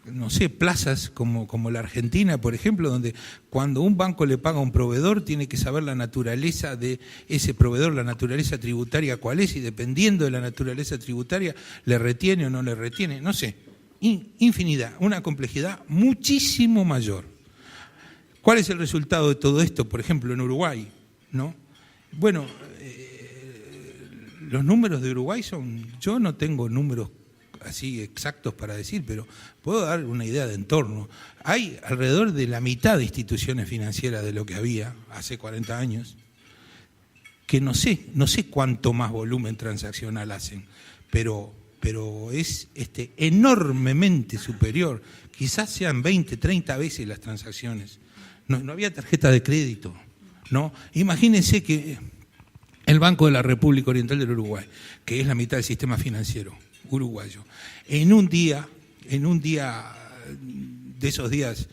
no sé, plazas como la Argentina, por ejemplo, donde cuando un banco le paga a un proveedor tiene que saber la naturaleza de ese proveedor, la naturaleza tributaria cuál es, y dependiendo de la naturaleza tributaria le retiene o no le retiene, no sé, infinidad, una complejidad muchísimo mayor. ¿Cuál es el resultado de todo esto, por ejemplo, en Uruguay, ¿no? Bueno, los números de Uruguay yo no tengo números así exactos para decir, pero puedo dar una idea de entorno. Hay alrededor de la mitad de instituciones financieras de lo que había hace 40 años, que no sé cuánto más volumen transaccional hacen, pero es enormemente superior. Quizás sean 20, 30 veces las transacciones. No había tarjeta de crédito, ¿no? Imagínense que el Banco de la República Oriental del Uruguay, que es la mitad del sistema financiero uruguayo, en un día de esos días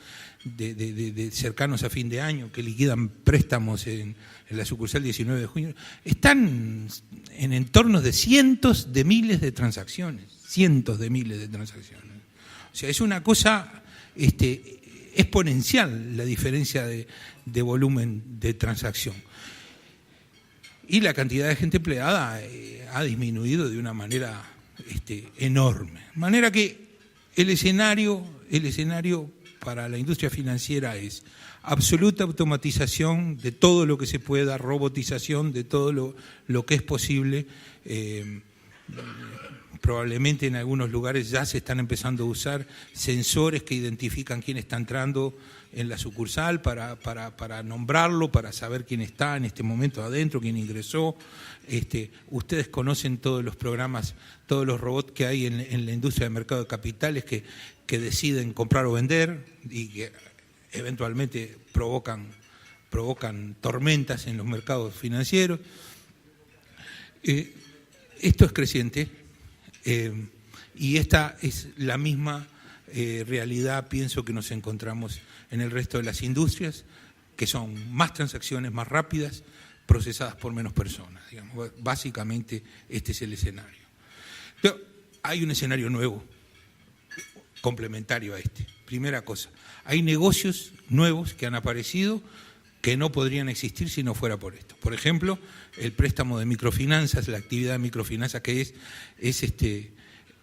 cercanos a fin de año, que liquidan préstamos en la sucursal 19 de junio, están en entornos de cientos de miles de transacciones. O sea, es una cosa exponencial la diferencia de volumen de transacción. Y la cantidad de gente empleada ha disminuido de una manera enorme. De manera que el escenario para la industria financiera es absoluta automatización de todo lo que se pueda, robotización de todo lo que es posible. Probablemente en algunos lugares ya se están empezando a usar sensores que identifican quién está entrando en la sucursal para nombrarlo, para saber quién está en este momento adentro, quién ingresó. Ustedes conocen todos los programas, todos los robots que hay en la industria del mercado de capitales que deciden comprar o vender y que eventualmente provocan tormentas en los mercados financieros. Esto es creciente y esta es la misma realidad, pienso, que nos encontramos en el resto de las industrias, que son más transacciones, más rápidas, procesadas por menos personas. Digamos. Básicamente este es el escenario. Pero hay un escenario nuevo, complementario a este. Primera cosa, hay negocios nuevos que han aparecido que no podrían existir si no fuera por esto. Por ejemplo, el préstamo de microfinanzas, la actividad de microfinanzas, que es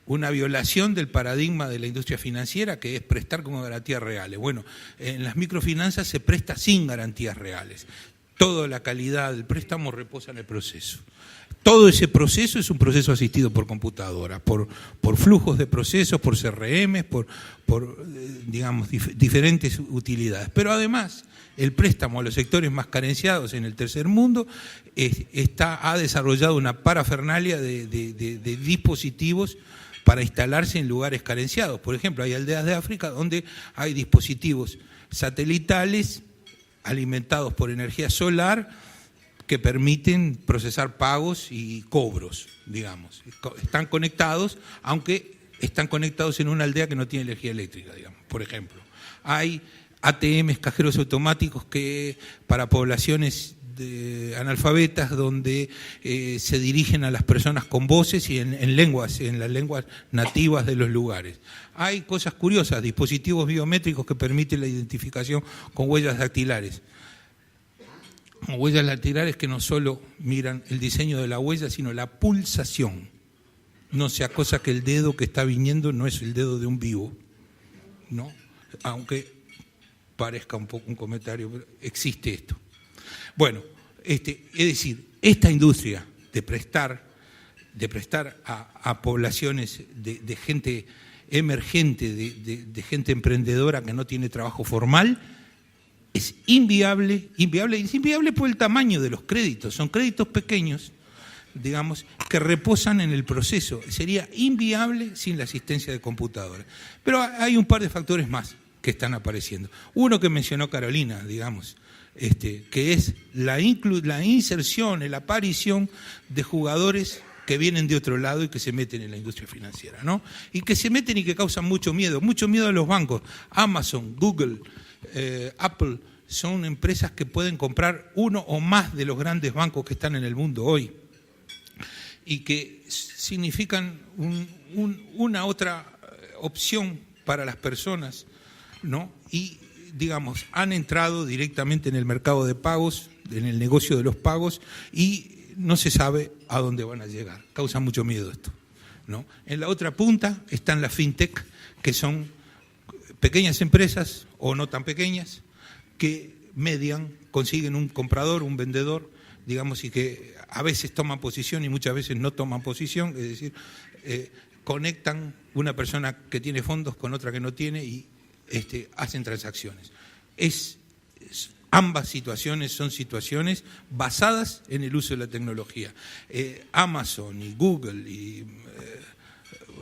una violación del paradigma de la industria financiera, que es prestar con garantías reales. Bueno, en las microfinanzas se presta sin garantías reales. Toda la calidad del préstamo reposa en el proceso. Todo ese proceso es un proceso asistido por computadora, por flujos de procesos, por CRM, por diferentes utilidades. Pero además, el préstamo a los sectores más carenciados en el tercer mundo ha desarrollado una parafernalia de dispositivos para instalarse en lugares carenciados. Por ejemplo, hay aldeas de África donde hay dispositivos satelitales alimentados por energía solar que permiten procesar pagos y cobros, digamos. Están conectados, aunque están conectados en una aldea que no tiene energía eléctrica, digamos, por ejemplo. Hay ATMs, cajeros automáticos, que para poblaciones analfabetas, donde se dirigen a las personas con voces y en las lenguas nativas de los lugares. Hay cosas curiosas, dispositivos biométricos que permiten la identificación con huellas dactilares. Huellas dactilares que no solo miran el diseño de la huella, sino la pulsación. No sea cosa que el dedo que está viniendo no es el dedo de un vivo, ¿no? Aunque parezca un poco un comentario, pero existe esto. Bueno, es decir, esta industria de prestar a poblaciones de gente emergente, de gente emprendedora que no tiene trabajo formal, es inviable, y es inviable por el tamaño de los créditos. Son créditos pequeños, digamos, que reposan en el proceso. Sería inviable sin la asistencia de computadoras. Pero hay un par de factores más que están apareciendo. Uno que mencionó Carolina, digamos, que es la inserción, la aparición de jugadores que vienen de otro lado y que se meten en la industria financiera, ¿no? Y que se meten y que causan mucho miedo a los bancos. Amazon, Google, Apple son empresas que pueden comprar uno o más de los grandes bancos que están en el mundo hoy y que significan una otra opción para las personas, ¿no? Y, digamos, han entrado directamente en el mercado de pagos, en el negocio de los pagos, y no se sabe a dónde van a llegar. Causa mucho miedo esto, ¿no? En la otra punta están las fintech, que son pequeñas empresas o no tan pequeñas que median, consiguen un comprador, un vendedor, digamos, y que a veces toman posición y muchas veces no toman posición, es decir, conectan una persona que tiene fondos con otra que no tiene y hacen transacciones. Ambas situaciones son situaciones basadas en el uso de la tecnología. Amazon y Google y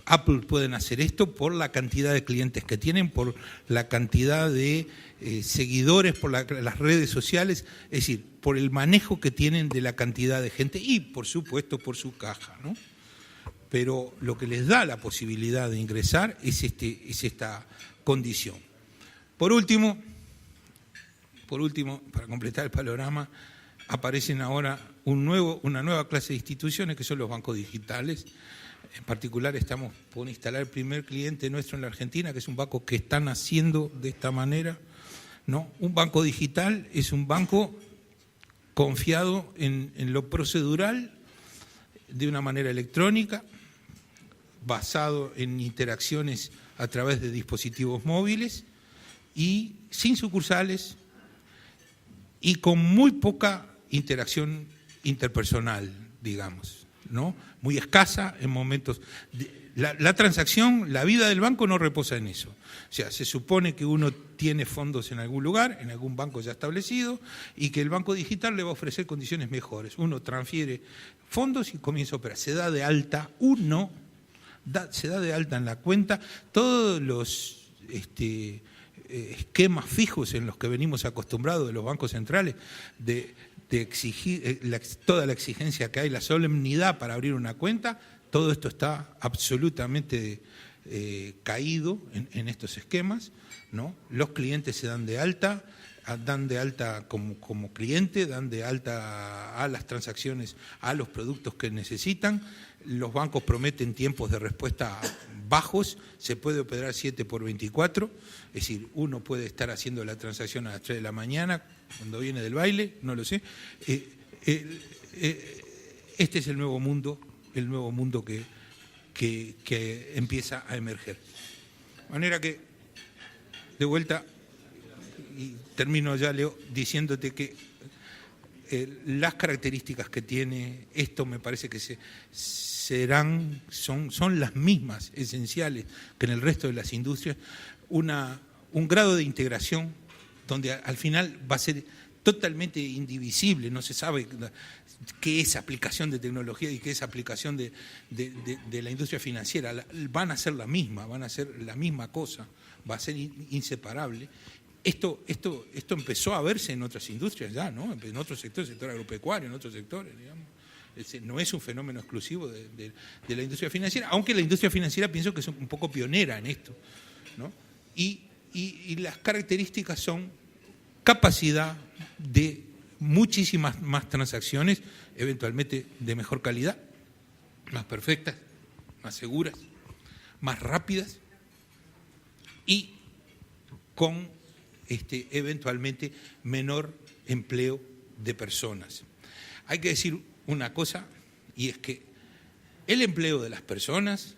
Apple pueden hacer esto por la cantidad de clientes que tienen, por la cantidad de seguidores, por las redes sociales, es decir, por el manejo que tienen de la cantidad de gente y, por supuesto, por su caja, ¿no? Pero lo que les da la posibilidad de ingresar es esta condición. Por último, para completar el panorama, aparecen ahora una nueva clase de instituciones que son los bancos digitales. En particular estamos por instalar el primer cliente nuestro en la Argentina, que es un banco que está naciendo de esta manera, ¿no? Un banco digital es un banco confiado en lo procedural, de una manera electrónica, basado en interacciones a través de dispositivos móviles y sin sucursales y con muy poca interacción interpersonal, digamos, ¿no? Muy escasa en momentos. La transacción, la vida del banco no reposa en eso. O sea, se supone que uno tiene fondos en algún lugar, en algún banco ya establecido, y que el banco digital le va a ofrecer condiciones mejores. Uno transfiere fondos y comienza a operar. Se da de alta se da de alta en la cuenta todos los esquemas fijos en los que venimos acostumbrados de los bancos centrales, de exigir toda la exigencia que hay, la solemnidad para abrir una cuenta. Todo esto está absolutamente caído en estos esquemas, ¿no? Los clientes se dan de alta como cliente, dan de alta a las transacciones, a los productos que necesitan. Los bancos prometen tiempos de respuesta bajos, se puede operar 7x24, es decir, uno puede estar haciendo la transacción a las 3 de la mañana, cuando viene del baile, no lo sé. Este es el nuevo mundo que empieza a emerger. De manera que, de vuelta, y termino ya, Leo, diciéndote que las características que tiene esto me parece que son las mismas, esenciales, que en el resto de las industrias, un grado de integración donde al final va a ser totalmente indivisible, no se sabe qué es aplicación de tecnología y qué es aplicación de la industria financiera. Van a ser la misma cosa, va a ser inseparable. Esto empezó a verse en otras industrias ya, ¿no? En otros sectores, sector agropecuario, en otros sectores, digamos. No es un fenómeno exclusivo de la industria financiera, aunque la industria financiera pienso que es un poco pionera en esto, ¿no? Y las características son capacidad de muchísimas más transacciones, eventualmente de mejor calidad, más perfectas, más seguras, más rápidas y con eventualmente menor empleo de personas. Hay que decir una cosa, y es que el empleo de las personas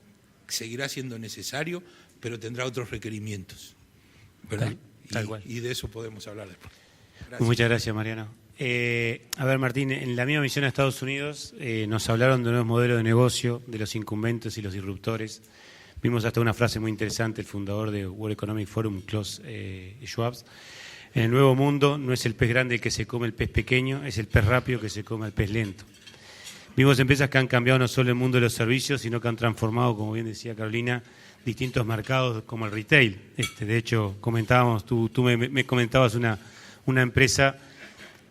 seguirá siendo necesario, pero tendrá otros requerimientos, ¿verdad? Tal cual. Y de eso podemos hablar después. Gracias. Muchas gracias, Mariano. A ver, Martín, en la misma misión a Estados Unidos nos hablaron de nuevos modelos de negocio, de los incumbentes y los disruptores. Vimos hasta una frase muy interesante, el fundador de World Economic Forum, Klaus Schwab. En el nuevo mundo no es el pez grande el que se come el pez pequeño, es el pez rápido que se come al pez lento. Vimos empresas que han cambiado no solo el mundo de los servicios, sino que han transformado, como bien decía Carolina, distintos mercados como el retail. De hecho, comentábamos, tú me comentabas una empresa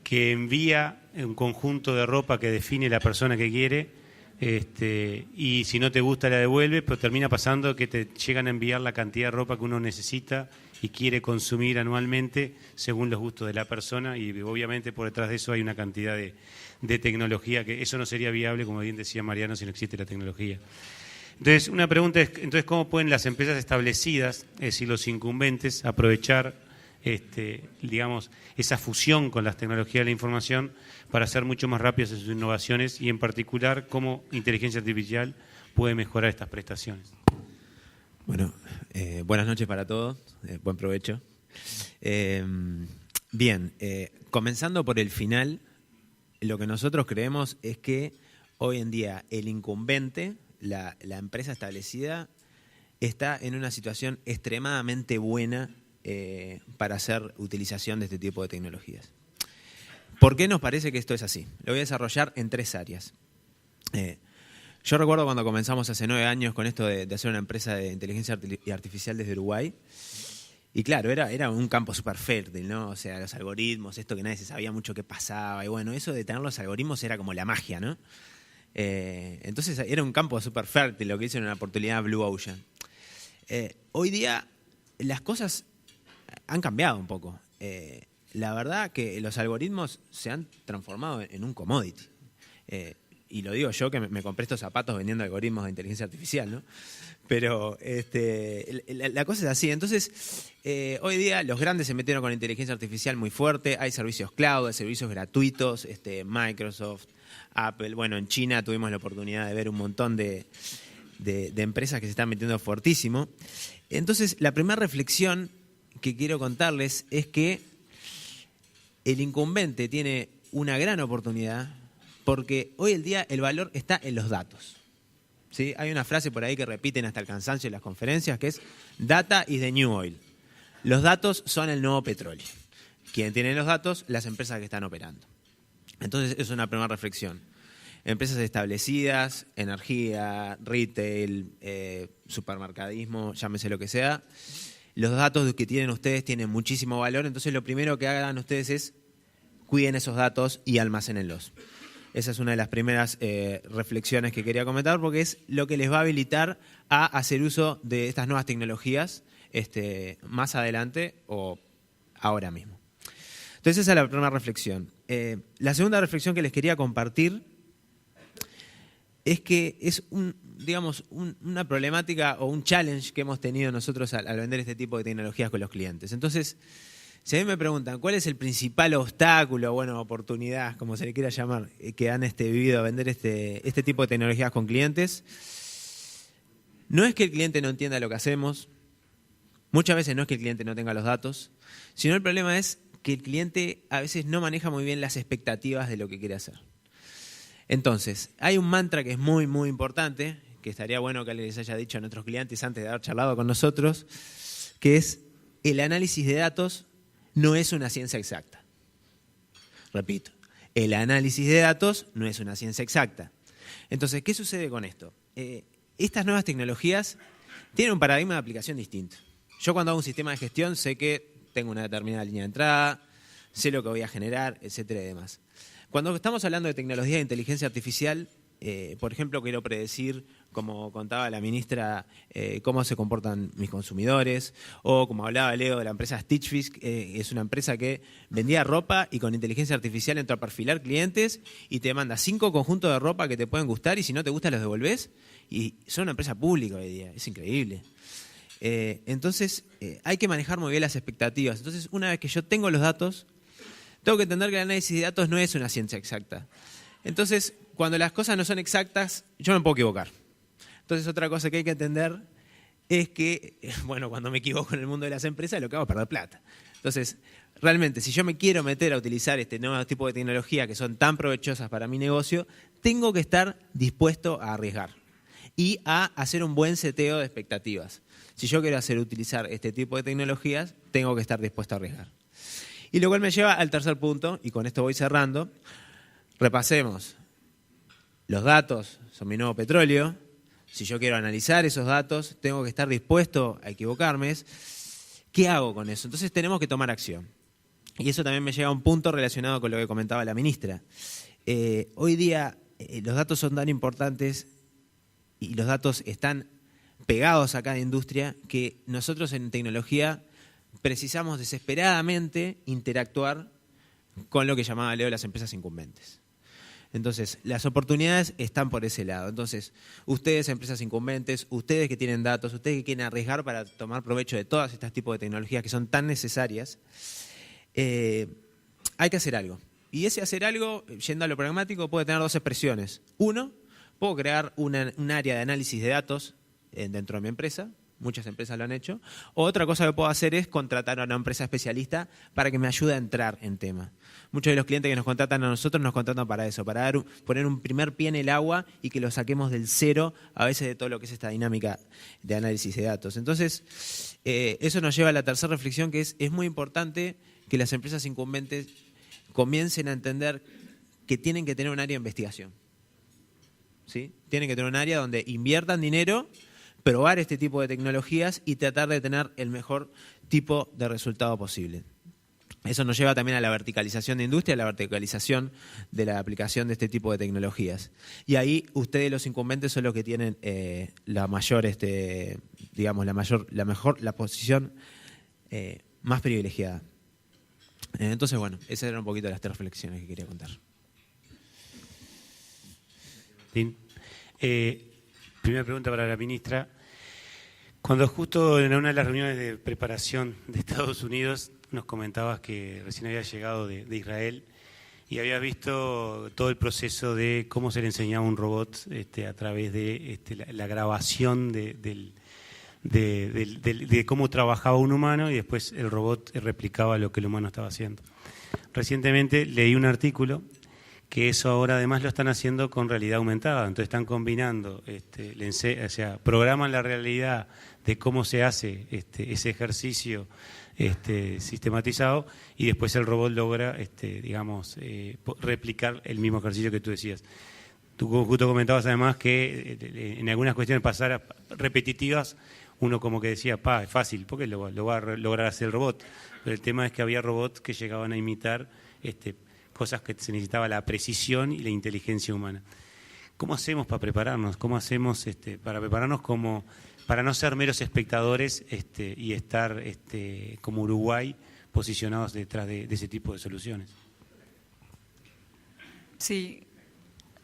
que envía un conjunto de ropa que define la persona que quiere, y si no te gusta la devuelve, pero termina pasando que te llegan a enviar la cantidad de ropa que uno necesita y quiere consumir anualmente según los gustos de la persona, y obviamente por detrás de eso hay una cantidad de tecnología que eso no sería viable, como bien decía Mariano, si no existe la tecnología. Entonces, una pregunta es, ¿cómo pueden las empresas establecidas, es decir, los incumbentes, aprovechar digamos, esa fusión con las tecnologías de la información para ser mucho más rápidas en sus innovaciones y en particular cómo inteligencia artificial puede mejorar estas prestaciones? Bueno, buenas noches para todos, buen provecho. Bien, comenzando por el final, lo que nosotros creemos es que hoy en día el incumbente, la empresa establecida, está en una situación extremadamente buena para hacer utilización de este tipo de tecnologías. ¿Por qué nos parece que esto es así? Lo voy a desarrollar en 3 áreas. Yo recuerdo cuando comenzamos hace 9 años con esto de hacer una empresa de inteligencia artificial desde Uruguay, y claro, era un campo súper fértil, ¿no? O sea, los algoritmos, esto que nadie se sabía mucho qué pasaba, y bueno, eso de tener los algoritmos era como la magia, ¿no? Entonces era un campo súper fértil, lo que hizo en una oportunidad Blue Ocean. Hoy día las cosas han cambiado un poco. La verdad que los algoritmos se han transformado en un commodity. Y lo digo yo que me compré estos zapatos vendiendo algoritmos de inteligencia artificial, ¿no? Pero la cosa es así. Entonces, hoy día los grandes se metieron con inteligencia artificial muy fuerte. Hay servicios cloud, hay servicios gratuitos, Microsoft, Apple. Bueno, en China tuvimos la oportunidad de ver un montón de empresas que se están metiendo fuertísimo. Entonces, la primera reflexión que quiero contarles es que el incumbente tiene una gran oportunidad porque hoy en día el valor está en los datos. ¿Sí? Hay una frase por ahí que repiten hasta el cansancio en las conferencias que es "Data is the new oil". Los datos son el nuevo petróleo. ¿Quién tiene los datos? Las empresas que están operando. Entonces, es una primera reflexión. Empresas establecidas, energía, retail, supermercadismo, llámese lo que sea. Los datos que tienen ustedes tienen muchísimo valor, entonces lo primero que hagan ustedes es cuiden esos datos y almacénenlos. Esa es una de las primeras reflexiones que quería comentar porque es lo que les va a habilitar a hacer uso de estas nuevas tecnologías más adelante o ahora mismo. Entonces esa es la primera reflexión. La segunda reflexión que les quería compartir es que es una problemática o un challenge que hemos tenido nosotros al vender este tipo de tecnologías con los clientes. Entonces, si a mí me preguntan cuál es el principal obstáculo, oportunidad, como se le quiera llamar, que han vivido a vender este tipo de tecnologías con clientes, no es que el cliente no entienda lo que hacemos, muchas veces no es que el cliente no tenga los datos, sino el problema es que el cliente a veces no maneja muy bien las expectativas de lo que quiere hacer. Entonces, hay un mantra que es muy, muy importante, que estaría bueno que les haya dicho a nuestros clientes antes de haber charlado con nosotros, que es: el análisis de datos no es una ciencia exacta. Repito, el análisis de datos no es una ciencia exacta. Entonces, ¿qué sucede con esto? Estas nuevas tecnologías tienen un paradigma de aplicación distinto. Yo cuando hago un sistema de gestión sé que tengo una determinada línea de entrada, sé lo que voy a generar, etcétera y demás. Cuando estamos hablando de tecnología de inteligencia artificial, por ejemplo, quiero predecir, como contaba la ministra, cómo se comportan mis consumidores, o como hablaba Leo de la empresa Stitch Fix, es una empresa que vendía ropa y con inteligencia artificial entró a perfilar clientes y te manda 5 conjuntos de ropa que te pueden gustar y si no te gusta los devolvés. Y son una empresa pública hoy día, es increíble. Entonces, hay que manejar muy bien las expectativas. Entonces, una vez que yo tengo los datos, tengo que entender que el análisis de datos no es una ciencia exacta. Entonces, cuando las cosas no son exactas, yo me puedo equivocar. Entonces, otra cosa que hay que entender es que, cuando me equivoco en el mundo de las empresas, lo que hago es perder plata. Entonces, realmente, si yo me quiero meter a utilizar este nuevo tipo de tecnología que son tan provechosas para mi negocio, tengo que estar dispuesto a arriesgar y a hacer un buen seteo de expectativas. Si yo quiero utilizar este tipo de tecnologías, tengo que estar dispuesto a arriesgar. Y lo cual me lleva al tercer punto, y con esto voy cerrando. Repasemos. Los datos son mi nuevo petróleo. Si yo quiero analizar esos datos, tengo que estar dispuesto a equivocarme. ¿Qué hago con eso? Entonces tenemos que tomar acción. Y eso también me lleva a un punto relacionado con lo que comentaba la ministra. Hoy día los datos son tan importantes y los datos están pegados a cada industria que nosotros en tecnología precisamos desesperadamente interactuar con lo que llamaba Leo las empresas incumbentes. Entonces, las oportunidades están por ese lado. Entonces, ustedes, empresas incumbentes, ustedes que tienen datos, ustedes que quieren arriesgar para tomar provecho de todos estos tipos de tecnologías que son tan necesarias, hay que hacer algo. Y ese hacer algo, yendo a lo pragmático, puede tener dos expresiones. Uno, puedo crear un área de análisis de datos dentro de mi empresa. Muchas empresas lo han hecho. Otra cosa que puedo hacer es contratar a una empresa especialista para que me ayude a entrar en tema. Muchos de los clientes que nos contratan a nosotros nos contratan para eso, para poner un primer pie en el agua y que lo saquemos del cero a veces de todo lo que es esta dinámica de análisis de datos. Entonces, eso nos lleva a la tercera reflexión, que es muy importante que las empresas incumbentes comiencen a entender que tienen que tener un área de investigación. ¿Sí? Tienen que tener un área donde inviertan dinero, probar este tipo de tecnologías y tratar de tener el mejor tipo de resultado posible. Eso nos lleva también a la verticalización de industria, a la verticalización de la aplicación de este tipo de tecnologías. Y ahí ustedes, los incumbentes, son los que tienen la posición más privilegiada. Entonces, bueno, esas eran un poquito las 3 reflexiones que quería contar. Primera pregunta para la ministra. Cuando justo en una de las reuniones de preparación de Estados Unidos nos comentabas que recién había llegado de Israel y había visto todo el proceso de cómo se le enseñaba un robot a través de la grabación de cómo trabajaba un humano y después el robot replicaba lo que el humano estaba haciendo. Recientemente leí un artículo que eso ahora además lo están haciendo con realidad aumentada, entonces están combinando, programan la realidad de cómo se hace ese ejercicio sistematizado y después el robot logra, replicar el mismo ejercicio que tú decías. Tú justo comentabas además que en algunas cuestiones pasar repetitivas, uno como que decía, es fácil, porque lo va a lograr hacer el robot. Pero el tema es que había robots que llegaban a imitar cosas que se necesitaba la precisión y la inteligencia humana. ¿Cómo hacemos para prepararnos? ¿Cómo hacemos para prepararnos para no ser meros espectadores y estar como Uruguay posicionados detrás de ese tipo de soluciones? Sí,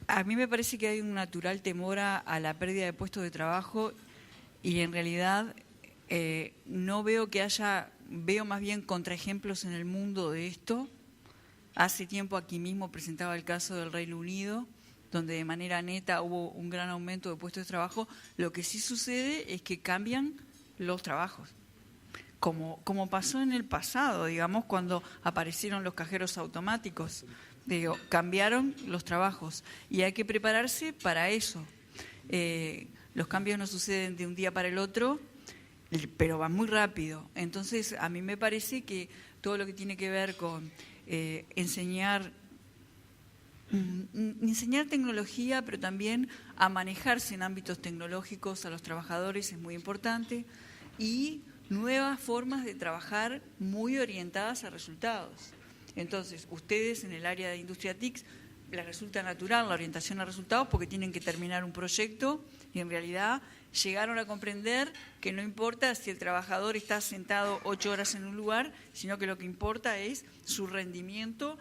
a mí me parece que hay un natural temor a la pérdida de puestos de trabajo y en realidad no veo que veo más bien contraejemplos en el mundo de esto. Hace tiempo aquí mismo presentaba el caso del Reino Unido, donde de manera neta hubo un gran aumento de puestos de trabajo. Lo que sí sucede es que cambian los trabajos, como pasó en el pasado, digamos, cuando aparecieron los cajeros automáticos. Cambiaron los trabajos y hay que prepararse para eso. Los cambios no suceden de un día para el otro, pero van muy rápido. Entonces, a mí me parece que todo lo que tiene que ver con enseñar tecnología, pero también a manejarse en ámbitos tecnológicos a los trabajadores es muy importante, y nuevas formas de trabajar muy orientadas a resultados. Entonces, ustedes en el área de industria TICS les resulta natural la orientación a resultados porque tienen que terminar un proyecto y en realidad llegaron a comprender que no importa si el trabajador está sentado 8 horas en un lugar, sino que lo que importa es su rendimiento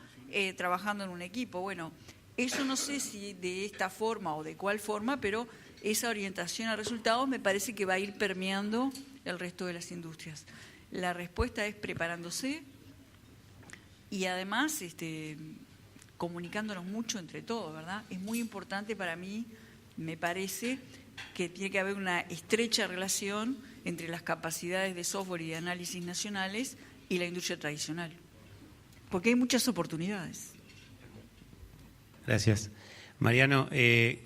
trabajando en un equipo. Bueno, eso no sé si de esta forma o de cuál forma, pero esa orientación a resultados me parece que va a ir permeando el resto de las industrias. La respuesta es preparándose y además comunicándonos mucho entre todos, ¿verdad? Es muy importante para mí, me parece, que tiene que haber una estrecha relación entre las capacidades de software y de análisis nacionales y la industria tradicional, porque hay muchas oportunidades. Gracias. Mariano,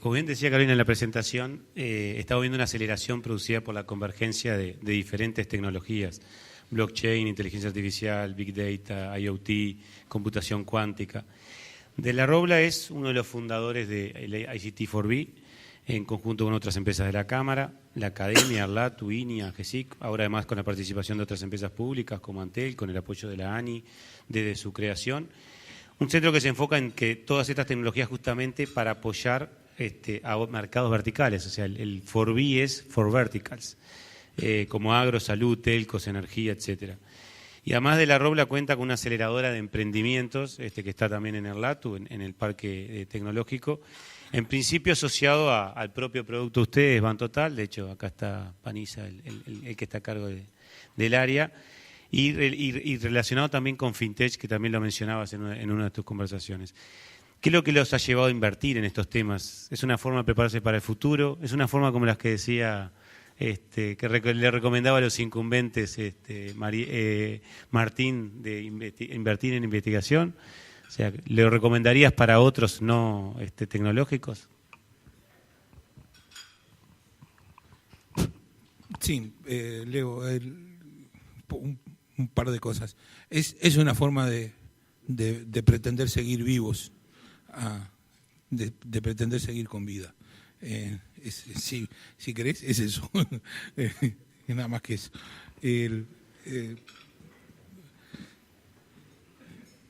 como bien decía Carolina en la presentación, estamos viendo una aceleración producida por la convergencia de diferentes tecnologías, blockchain, inteligencia artificial, big data, IoT, computación cuántica. De la Robla es uno de los fundadores de ICT4B, en conjunto con otras empresas de la Cámara, la Academia, ARLAT, UINI, AGESIC, ahora además con la participación de otras empresas públicas como Antel, con el apoyo de la ANI desde su creación. Un centro que se enfoca en que todas estas tecnologías justamente para apoyar a mercados verticales, o sea, el 4B es for verticals, como agro, salud, telcos, energía, etcétera. Y además de la Robla cuenta con una aceleradora de emprendimientos que está también en Erlatu, en el parque tecnológico, en principio asociado al propio producto de ustedes, Bantotal, de hecho acá está Panisa, el que está a cargo del área, y relacionado también con FinTech, que también lo mencionabas en una de tus conversaciones. ¿Qué es lo que los ha llevado a invertir en estos temas? ¿Es una forma de prepararse para el futuro? ¿Es una forma como las que decía, que le recomendaba a los incumbentes Martín, de invertir en investigación? O sea, ¿le recomendarías para otros no tecnológicos? Sí, Leo, un par de cosas. Es una forma de pretender seguir vivos, de pretender seguir con vida. Si querés, es eso. Nada más que eso.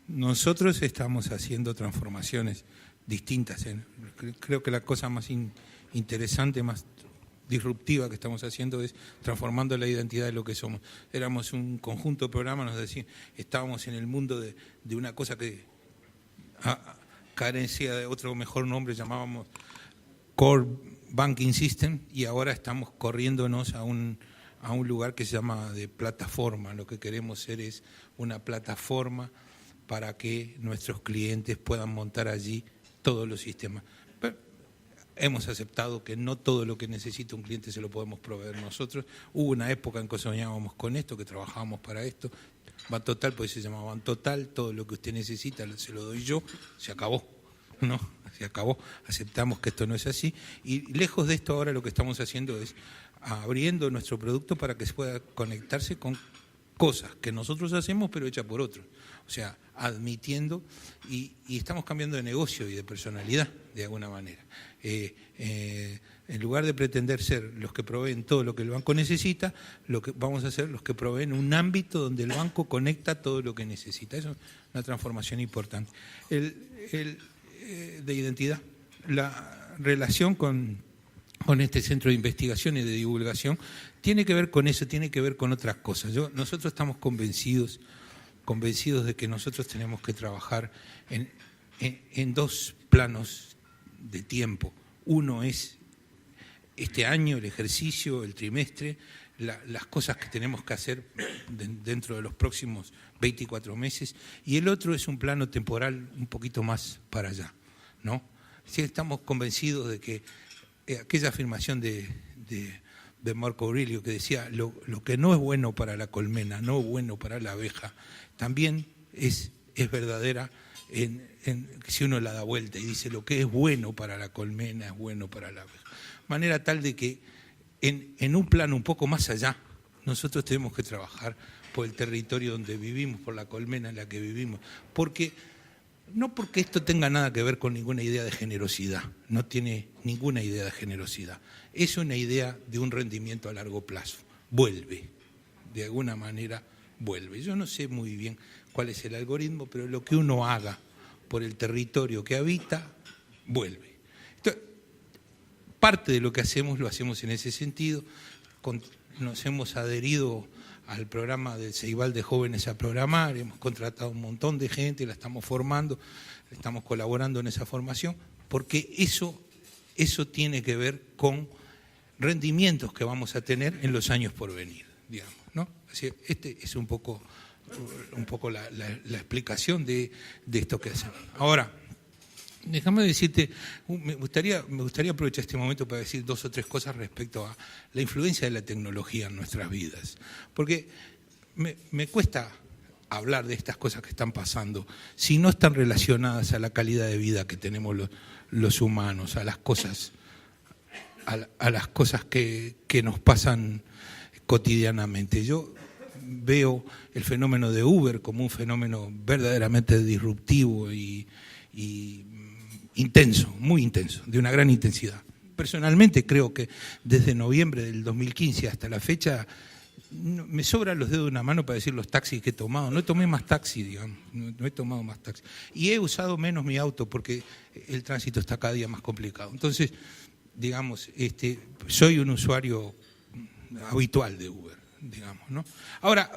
Nosotros estamos haciendo transformaciones distintas. Creo que la cosa más interesante, más disruptiva que estamos haciendo es transformando la identidad de lo que somos. Éramos un conjunto de programas, nos decían, estábamos en el mundo de una cosa que carecía de otro mejor nombre, llamábamos Core Banking System, y ahora estamos corriéndonos a un lugar que se llama de plataforma. Lo que queremos ser es una plataforma para que nuestros clientes puedan montar allí todos los sistemas. Pero hemos aceptado que no todo lo que necesita un cliente se lo podemos proveer nosotros. Hubo una época en que soñábamos con esto, que trabajábamos para esto. Bantotal, pues se llamaba Bantotal, todo lo que usted necesita se lo doy yo, se acabó. No, se acabó, aceptamos que esto no es así, y lejos de esto ahora lo que estamos haciendo es abriendo nuestro producto para que se pueda conectarse con cosas que nosotros hacemos pero hechas por otros, o sea, admitiendo, y estamos cambiando de negocio y de personalidad de alguna manera. En lugar de pretender ser los que proveen todo lo que el banco necesita, lo que vamos a ser los que proveen un ámbito donde el banco conecta todo lo que necesita. Eso es una transformación importante. De identidad, la relación con este centro de investigación y de divulgación tiene que ver con eso, tiene que ver con otras cosas. Nosotros estamos convencidos de que nosotros tenemos que trabajar en dos planos de tiempo. Uno es este año, el ejercicio, el trimestre, las cosas que tenemos que hacer dentro de los próximos 24 meses, y el otro es un plano temporal un poquito más para allá, ¿no? Sí, estamos convencidos de que aquella afirmación de Marco Aurelio que decía lo que no es bueno para la colmena, no es bueno para la abeja, también es verdadera si uno la da vuelta y dice lo que es bueno para la colmena es bueno para la abeja. Manera tal de que en un plano un poco más allá, nosotros tenemos que trabajar por el territorio donde vivimos, por la colmena en la que vivimos, no porque esto tenga nada que ver con ninguna idea de generosidad, no tiene ninguna idea de generosidad, es una idea de un rendimiento a largo plazo, vuelve, de alguna manera vuelve. Yo no sé muy bien cuál es el algoritmo, pero lo que uno haga por el territorio que habita, vuelve. Entonces, parte de lo que hacemos lo hacemos en ese sentido. Nos hemos adherido al programa del Ceibal de Jóvenes a Programar, hemos contratado un montón de gente, la estamos formando, estamos colaborando en esa formación, porque eso tiene que ver con rendimientos que vamos a tener en los años por venir, digamos, ¿no? Así, este es un poco la explicación de esto que hacemos. Ahora, déjame decirte, me gustaría aprovechar este momento para decir 2 o 3 cosas respecto a la influencia de la tecnología en nuestras vidas, porque me cuesta hablar de estas cosas que están pasando si no están relacionadas a la calidad de vida que tenemos los humanos, a las cosas que nos pasan cotidianamente. Yo veo el fenómeno de Uber como un fenómeno verdaderamente disruptivo y intenso, muy intenso, de una gran intensidad. Personalmente creo que desde noviembre del 2015 hasta la fecha me sobran los dedos de una mano para decir los taxis que he tomado. No tomé más taxi, digamos, no he tomado más taxi. Y he usado menos mi auto porque el tránsito está cada día más complicado. Entonces, digamos, soy un usuario habitual de Uber, digamos, ¿no? Ahora,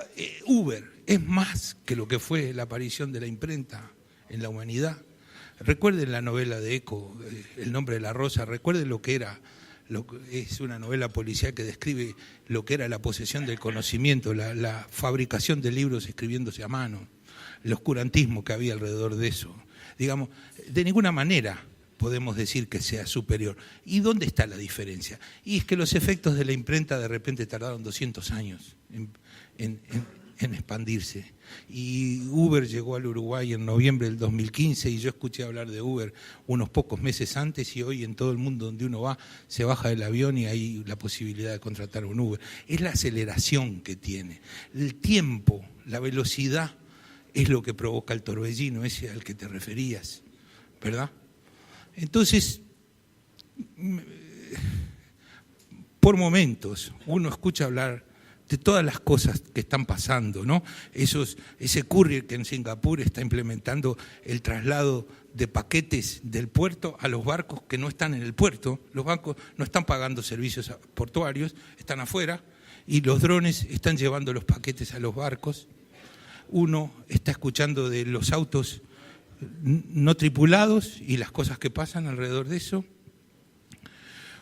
Uber es más que lo que fue la aparición de la imprenta en la humanidad. Recuerden la novela de Eco, El nombre de la rosa, recuerden lo que es una novela policial que describe lo que era la posesión del conocimiento, la fabricación de libros escribiéndose a mano, el oscurantismo que había alrededor de eso. Digamos, de ninguna manera podemos decir que sea superior. ¿Y dónde está la diferencia? Y es que los efectos de la imprenta de repente tardaron 200 años en expandirse. Y Uber llegó al Uruguay en noviembre del 2015 y yo escuché hablar de Uber unos pocos meses antes, y hoy en todo el mundo donde uno va se baja del avión y hay la posibilidad de contratar un Uber. Es la aceleración que tiene. El tiempo, la velocidad es lo que provoca el torbellino ese al que te referías, ¿verdad? Entonces, por momentos uno escucha hablar de todas las cosas que están pasando, ¿no? Ese courier que en Singapur está implementando el traslado de paquetes del puerto a los barcos que no están en el puerto. Los bancos no están pagando servicios portuarios, están afuera, y los drones están llevando los paquetes a los barcos. Uno está escuchando de los autos no tripulados y las cosas que pasan alrededor de eso.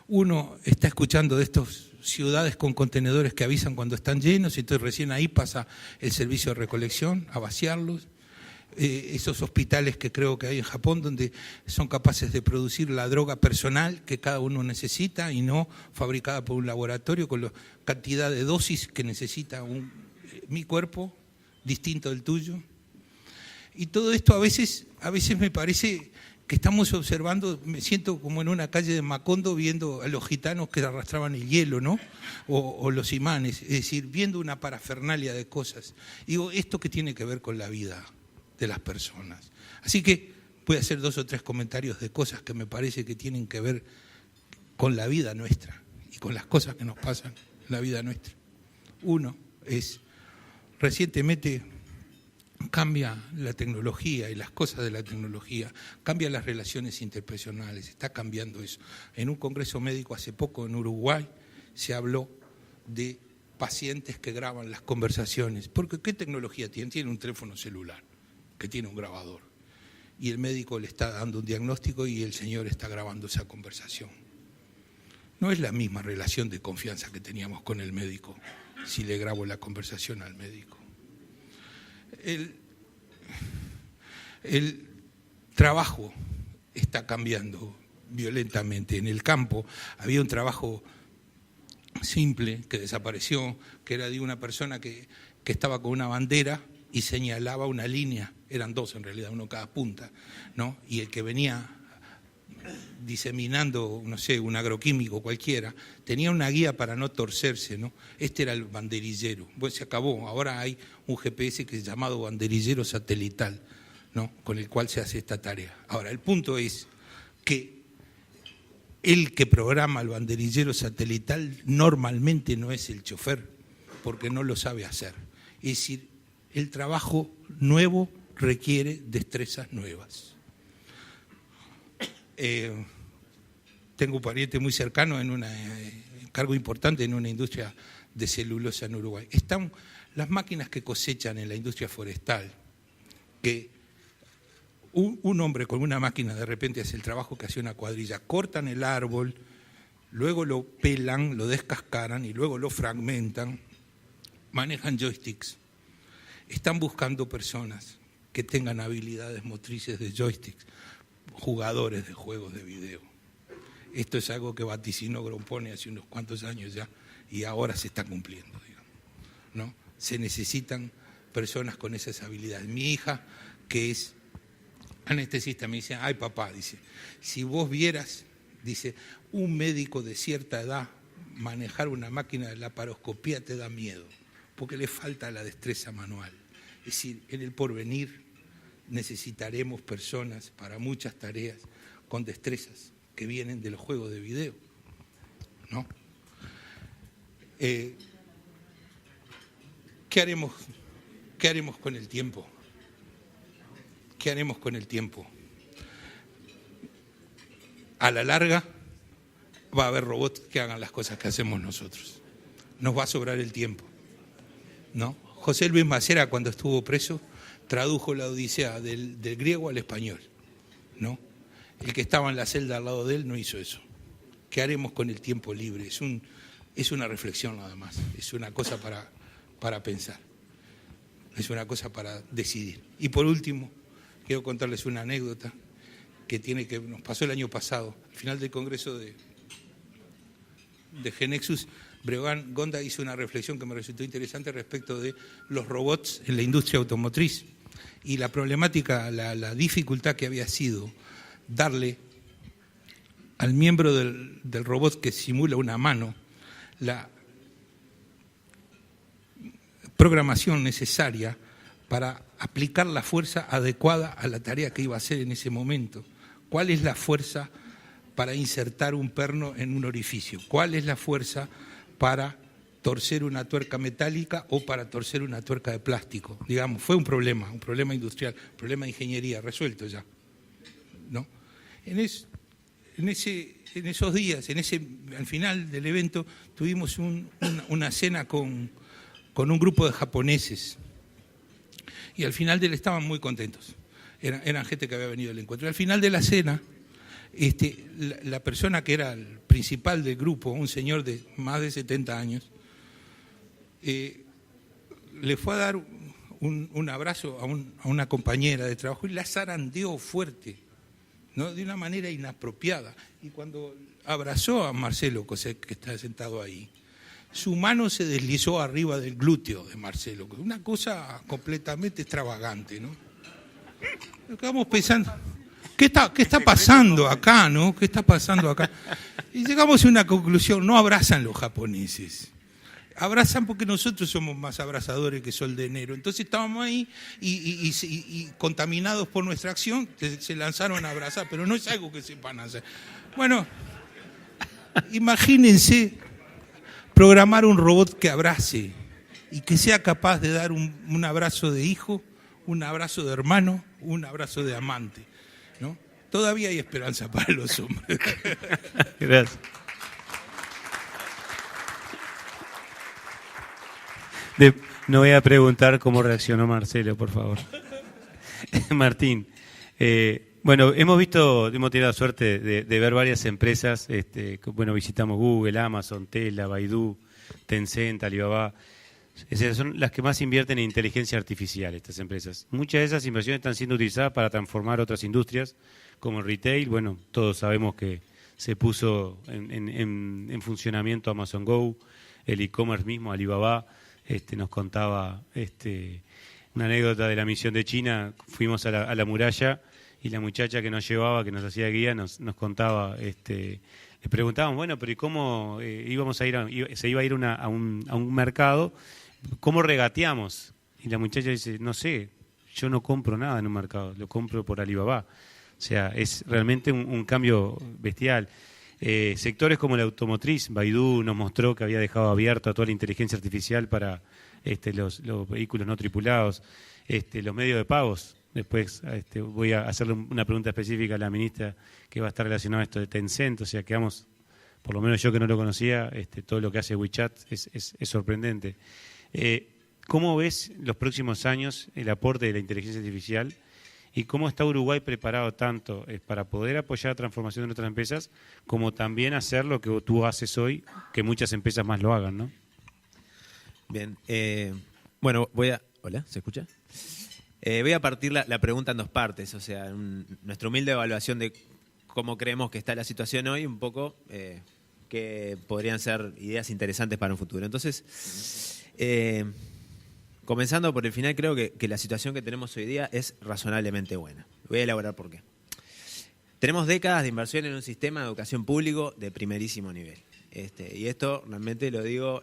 Uno está escuchando de estas ciudades con contenedores que avisan cuando están llenos, y entonces recién ahí pasa el servicio de recolección a vaciarlos. Esos hospitales que creo que hay en Japón, donde son capaces de producir la droga personal que cada uno necesita y no fabricada por un laboratorio con la cantidad de dosis que necesita mi cuerpo, distinto del tuyo. Y todo esto a veces me parece que estamos observando, me siento como en una calle de Macondo viendo a los gitanos que arrastraban el hielo, ¿no? O los imanes, es decir, viendo una parafernalia de cosas. Digo, ¿esto qué tiene que ver con la vida de las personas? Así que voy a hacer 2 o 3 comentarios de cosas que me parece que tienen que ver con la vida nuestra y con las cosas que nos pasan en la vida nuestra. Uno es, recientemente cambia la tecnología y las cosas de la tecnología, cambia las relaciones interpersonales, está cambiando eso. En un congreso médico hace poco en Uruguay se habló de pacientes que graban las conversaciones, porque ¿qué tecnología tienen? Tienen un teléfono celular que tiene un grabador, y el médico le está dando un diagnóstico y el señor está grabando esa conversación. No es la misma relación de confianza que teníamos con el médico si le grabo la conversación al médico. El trabajo está cambiando violentamente. En el campo había un trabajo simple que desapareció, que era de una persona que estaba con una bandera y señalaba una línea, eran 2 en realidad, uno cada punta, ¿no? Y el que venía diseminando, no sé, un agroquímico cualquiera, tenía una guía para no torcerse, ¿no? Este era el banderillero. Bueno, se acabó, ahora hay un GPS que es llamado banderillero satelital, ¿no? Con el cual se hace esta tarea. Ahora, el punto es que el que programa el banderillero satelital normalmente no es el chofer, porque no lo sabe hacer. Es decir, el trabajo nuevo requiere destrezas nuevas. Tengo un pariente muy cercano en un cargo importante en una industria de celulosa en Uruguay. Están las máquinas que cosechan en la industria forestal, que un hombre con una máquina de repente hace el trabajo que hace una cuadrilla. Cortan el árbol, luego lo pelan, lo descascaran y luego lo fragmentan, manejan joysticks. Están buscando personas que tengan habilidades motrices de joysticks, jugadores de juegos de video. Esto es algo que vaticinó Grompone hace unos cuantos años ya y ahora se está cumpliendo, digamos, ¿no? Se necesitan personas con esas habilidades. Mi hija, que es anestesista, me dice, ay papá, dice, si vos vieras, dice, un médico de cierta edad manejar una máquina de laparoscopía te da miedo, porque le falta la destreza manual. Es decir, en el porvenir necesitaremos personas para muchas tareas con destrezas que vienen de los juegos de video, ¿no? ¿Qué haremos con el tiempo? ¿Qué haremos con el tiempo? A la larga va a haber robots que hagan las cosas que hacemos nosotros. Nos va a sobrar el tiempo, ¿no? José Luis Macera, cuando estuvo preso, tradujo la Odisea del griego al español, ¿no? El que estaba en la celda al lado de él no hizo eso. ¿Qué haremos con el tiempo libre? Es una reflexión nada más, es una cosa para pensar, es una cosa para decidir. Y por último, quiero contarles una anécdota que nos pasó el año pasado, al final del congreso de Genexus. Breogán Gonda hizo una reflexión que me resultó interesante respecto de los robots en la industria automotriz y la problemática, la dificultad que había sido darle al miembro del robot que simula una mano la programación necesaria para aplicar la fuerza adecuada a la tarea que iba a hacer en ese momento. ¿Cuál es la fuerza para insertar un perno en un orificio? ¿Cuál es la fuerza para torcer una tuerca metálica o para torcer una tuerca de plástico. Digamos, fue un problema industrial, un problema de ingeniería, resuelto ya, ¿no? En esos días, al final del evento, tuvimos una cena con un grupo de japoneses y al final estaban muy contentos. Eran gente que había venido al encuentro. Y al final de la cena, la persona que era el principal del grupo, un señor de más de 70 años, le fue a dar un abrazo a una compañera de trabajo y la zarandeó fuerte, ¿no? De una manera inapropiada. Y cuando abrazó a Marcelo Cosset, que está sentado ahí, su mano se deslizó arriba del glúteo de Marcelo. Una cosa completamente extravagante, ¿no? Quedamos pensando, ¿qué está pasando acá, no? ¿Qué está pasando acá? Y llegamos a una conclusión: no abrazan los japoneses. Abrazan porque nosotros somos más abrazadores que Sol de Enero. Entonces estábamos ahí y contaminados por nuestra acción, se lanzaron a abrazar, pero no es algo que sepan hacer. Bueno, imagínense programar un robot que abrace y que sea capaz de dar un abrazo de hijo, un abrazo de hermano, un abrazo de amante, ¿no? Todavía hay esperanza para los hombres. Gracias. No voy a preguntar cómo reaccionó Marcelo, por favor. Martín, bueno, hemos tenido la suerte de ver varias empresas, bueno, visitamos Google, Amazon, Tela, Baidu, Tencent, Alibaba. Son las que más invierten en inteligencia artificial, estas empresas. Muchas de esas inversiones están siendo utilizadas para transformar otras industrias, como el retail. Bueno, todos sabemos que se puso en funcionamiento Amazon Go, el e-commerce mismo, Alibaba. Nos contaba una anécdota de la misión de China. Fuimos a la muralla y la muchacha que nos llevaba, que nos hacía guía, nos contaba, le preguntaban, bueno, pero ¿y cómo íbamos a ir se iba a ir a un mercado? ¿Cómo regateamos? Y la muchacha dice, no sé, yo no compro nada en un mercado, lo compro por Alibaba. O sea, es realmente un cambio bestial. Sectores como la automotriz, Baidu nos mostró que había dejado abierto a toda la inteligencia artificial para los vehículos no tripulados, los medios de pagos. Después voy a hacerle una pregunta específica a la ministra que va a estar relacionada a esto de Tencent, o sea, que vamos, por lo menos yo que no lo conocía, todo lo que hace WeChat es sorprendente. ¿Cómo ves los próximos años el aporte de la inteligencia artificial? ¿Y cómo está Uruguay preparado tanto para poder apoyar la transformación de nuestras empresas, como también hacer lo que tú haces hoy, que muchas empresas más lo hagan, ¿no? Bien, bueno, ¿Hola? ¿Se escucha? Voy a partir la pregunta en dos partes, o sea, nuestra humilde evaluación de cómo creemos que está la situación hoy, un poco que podrían ser ideas interesantes para un futuro. Entonces, comenzando por el final, creo que la situación que tenemos hoy día es razonablemente buena. Voy a elaborar por qué. Tenemos décadas de inversión en un sistema de educación público de primerísimo nivel. Y esto realmente lo digo,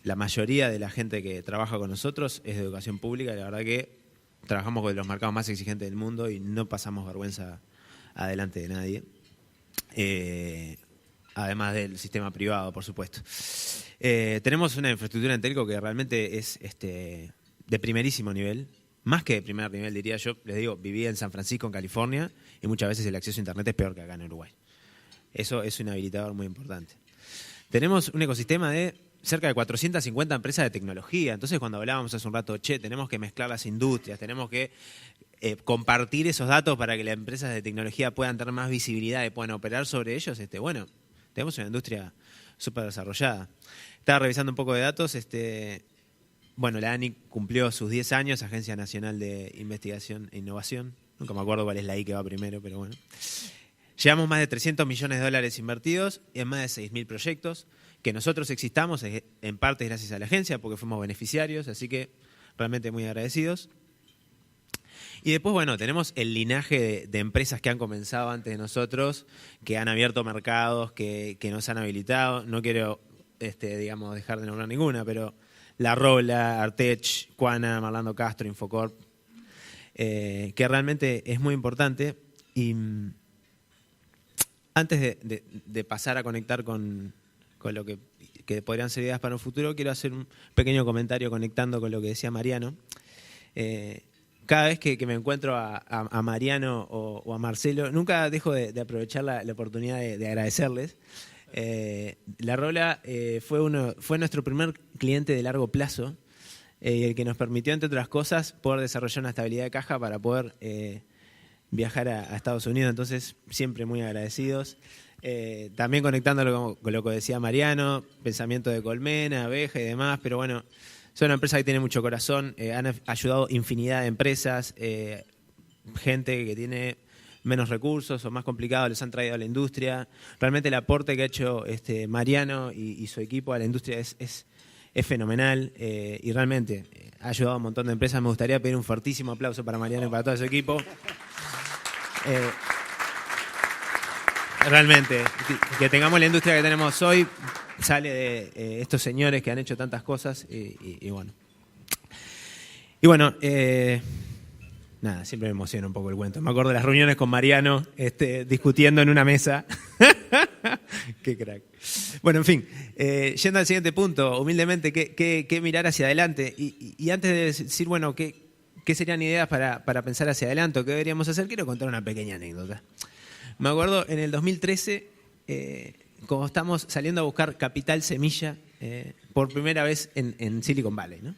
la mayoría de la gente que trabaja con nosotros es de educación pública. La verdad que trabajamos con los mercados más exigentes del mundo y no pasamos vergüenza adelante de nadie. Además del sistema privado, por supuesto. Tenemos una infraestructura en telco que realmente es de primerísimo nivel, más que de primer nivel, diría yo. Les digo, viví en San Francisco, en California, y muchas veces el acceso a Internet es peor que acá en Uruguay. Eso es un habilitador muy importante. Tenemos un ecosistema de cerca de 450 empresas de tecnología. Entonces, cuando hablábamos hace un rato, tenemos que mezclar las industrias, tenemos que compartir esos datos para que las empresas de tecnología puedan tener más visibilidad y puedan operar sobre ellos, bueno, tenemos una industria súper desarrollada. Estaba revisando un poco de datos. Bueno, la ANIC cumplió sus 10 años, Agencia Nacional de Investigación e Innovación. Nunca me acuerdo cuál es la I que va primero, pero bueno. Llevamos más de 300 millones de dólares invertidos en más de 6.000 proyectos. Que nosotros existamos en parte gracias a la agencia, porque fuimos beneficiarios, así que realmente muy agradecidos. Y después, bueno, tenemos el linaje de empresas que han comenzado antes de nosotros, que han abierto mercados, que nos han habilitado. No quiero, digamos, dejar de nombrar ninguna, pero La Rola, Artech, Quana, Marlando Castro, Infocorp, que realmente es muy importante. Y antes de pasar a conectar con con lo que podrían ser ideas para un futuro, quiero hacer un pequeño comentario conectando con lo que decía Mariano. Cada vez que me encuentro a Mariano o a Marcelo, nunca dejo de aprovechar la oportunidad de agradecerles. La Rola fue nuestro primer cliente de largo plazo, el que nos permitió, entre otras cosas, poder desarrollar una estabilidad de caja para poder viajar a Estados Unidos. Entonces, siempre muy agradecidos. También conectándolo con lo que decía Mariano, pensamiento de colmena, abeja y demás, pero bueno, son una empresa que tiene mucho corazón, han ayudado infinidad de empresas, gente que tiene menos recursos o más complicados, les han traído a la industria. Realmente el aporte que ha hecho Mariano y su equipo a la industria es fenomenal y realmente ha ayudado a un montón de empresas. Me gustaría pedir un fuertísimo aplauso para Mariano y para todo su equipo. Realmente, que tengamos la industria que tenemos hoy sale de estos señores que han hecho tantas cosas y bueno. Y bueno, nada, siempre me emociona un poco el cuento. Me acuerdo de las reuniones con Mariano discutiendo en una mesa. Qué crack. Bueno, en fin, yendo al siguiente punto, humildemente, ¿qué mirar hacia adelante? Y antes de decir, bueno, ¿qué serían ideas para pensar hacia adelante o qué deberíamos hacer? Quiero contar una pequeña anécdota. Me acuerdo en el 2013, cuando estamos saliendo a buscar capital semilla por primera vez en Silicon Valley, ¿no?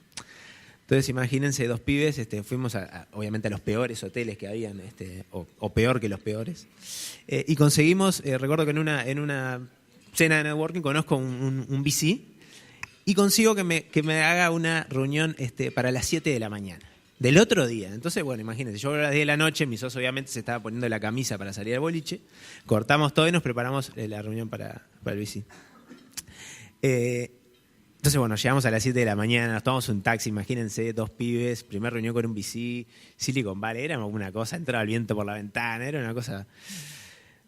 Entonces, imagínense, dos pibes, fuimos obviamente a los peores hoteles que habían, o peor que los peores, y conseguimos, recuerdo que en una cena de networking conozco un VC y consigo que me haga una reunión para las 7 de la mañana. Del otro día. Entonces, bueno, imagínense, yo a las 10 de la noche, mi socio obviamente se estaba poniendo la camisa para salir al boliche, cortamos todo y nos preparamos la reunión para el VC. Entonces, bueno, llegamos a las 7 de la mañana, nos tomamos un taxi, imagínense, dos pibes, primera reunión con un VC, Silicon Valley, era una cosa, entraba el viento por la ventana, era una cosa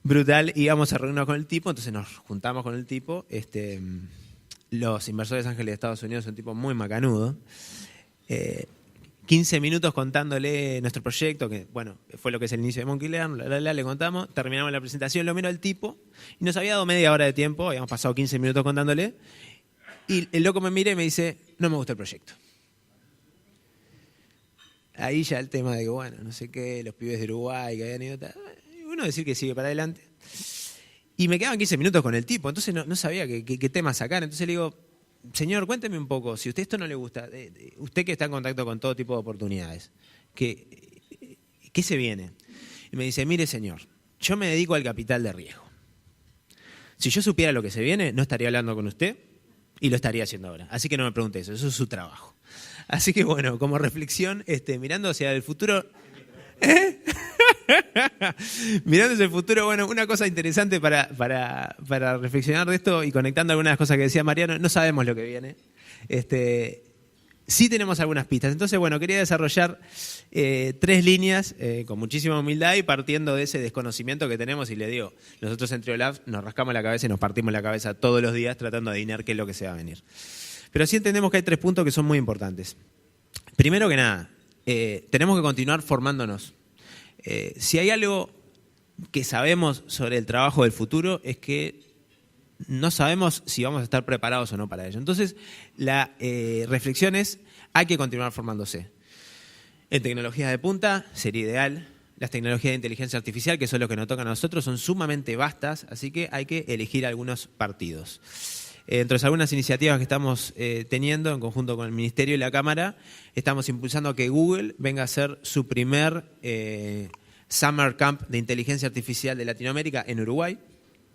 brutal. Íbamos a reunirnos con el tipo, entonces nos juntamos con el tipo. Los inversores ángeles de Estados Unidos son tipos muy macanudos. 15 minutos contándole nuestro proyecto, que bueno, fue lo que es el inicio de Monkey Learn, le contamos, terminamos la presentación, lo miró el tipo y nos había dado media hora de tiempo, habíamos pasado 15 minutos contándole, y el loco me mira y me dice, no me gusta el proyecto. Ahí ya el tema de que, bueno, no sé qué, los pibes de Uruguay que habían ido, y uno decir que sigue para adelante. Y me quedaban 15 minutos con el tipo, entonces no sabía qué tema sacar, entonces le digo, señor, cuénteme un poco, si a usted esto no le gusta, usted que está en contacto con todo tipo de oportunidades, ¿qué se viene? Y me dice, mire señor, yo me dedico al capital de riesgo. Si yo supiera lo que se viene, no estaría hablando con usted y lo estaría haciendo ahora. Así que no me pregunte eso es su trabajo. Así que bueno, como reflexión, mirando hacia el futuro... Mirando hacia el futuro, bueno, una cosa interesante para reflexionar de esto y conectando algunas cosas que decía Mariano, no sabemos lo que viene. Sí tenemos algunas pistas. Entonces, bueno, quería desarrollar 3 líneas con muchísima humildad y partiendo de ese desconocimiento que tenemos. Y le digo, nosotros en TrioLabs nos rascamos la cabeza y nos partimos la cabeza todos los días tratando de adivinar qué es lo que se va a venir. Pero sí entendemos que hay 3 puntos que son muy importantes. Primero que nada, tenemos que continuar formándonos. Si hay algo que sabemos sobre el trabajo del futuro es que no sabemos si vamos a estar preparados o no para ello. Entonces, la reflexión es, hay que continuar formándose. En tecnologías de punta sería ideal. Las tecnologías de inteligencia artificial, que son lo que nos tocan a nosotros, son sumamente vastas, así que hay que elegir algunos partidos. Entre algunas iniciativas que estamos teniendo en conjunto con el Ministerio y la Cámara, estamos impulsando a que Google venga a ser su primer Summer Camp de Inteligencia Artificial de Latinoamérica en Uruguay.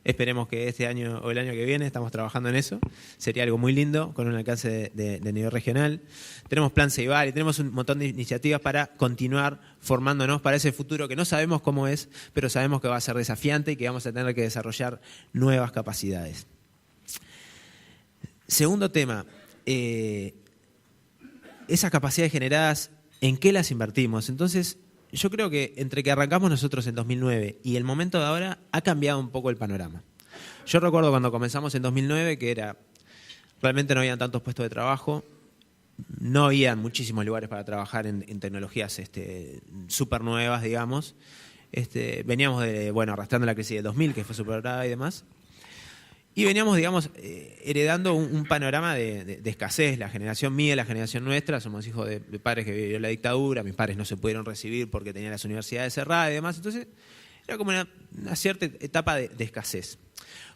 Esperemos que este año o el año que viene, estamos trabajando en eso. Sería algo muy lindo, con un alcance de nivel regional. Tenemos Plan Ceibal y tenemos un montón de iniciativas para continuar formándonos para ese futuro que no sabemos cómo es, pero sabemos que va a ser desafiante y que vamos a tener que desarrollar nuevas capacidades. Segundo tema, esas capacidades generadas, ¿en qué las invertimos? Entonces, yo creo que entre que arrancamos nosotros en 2009 y el momento de ahora ha cambiado un poco el panorama. Yo recuerdo cuando comenzamos en 2009 que realmente no habían tantos puestos de trabajo, no había muchísimos lugares para trabajar en tecnologías súper nuevas, digamos. Veníamos arrastrando la crisis de 2000, que fue súper brava y demás. Y veníamos, digamos, heredando un panorama de escasez. La generación mía, la generación nuestra, somos hijos de padres que vivieron la dictadura, mis padres no se pudieron recibir porque tenían las universidades cerradas y demás. Entonces, era como una cierta etapa de escasez.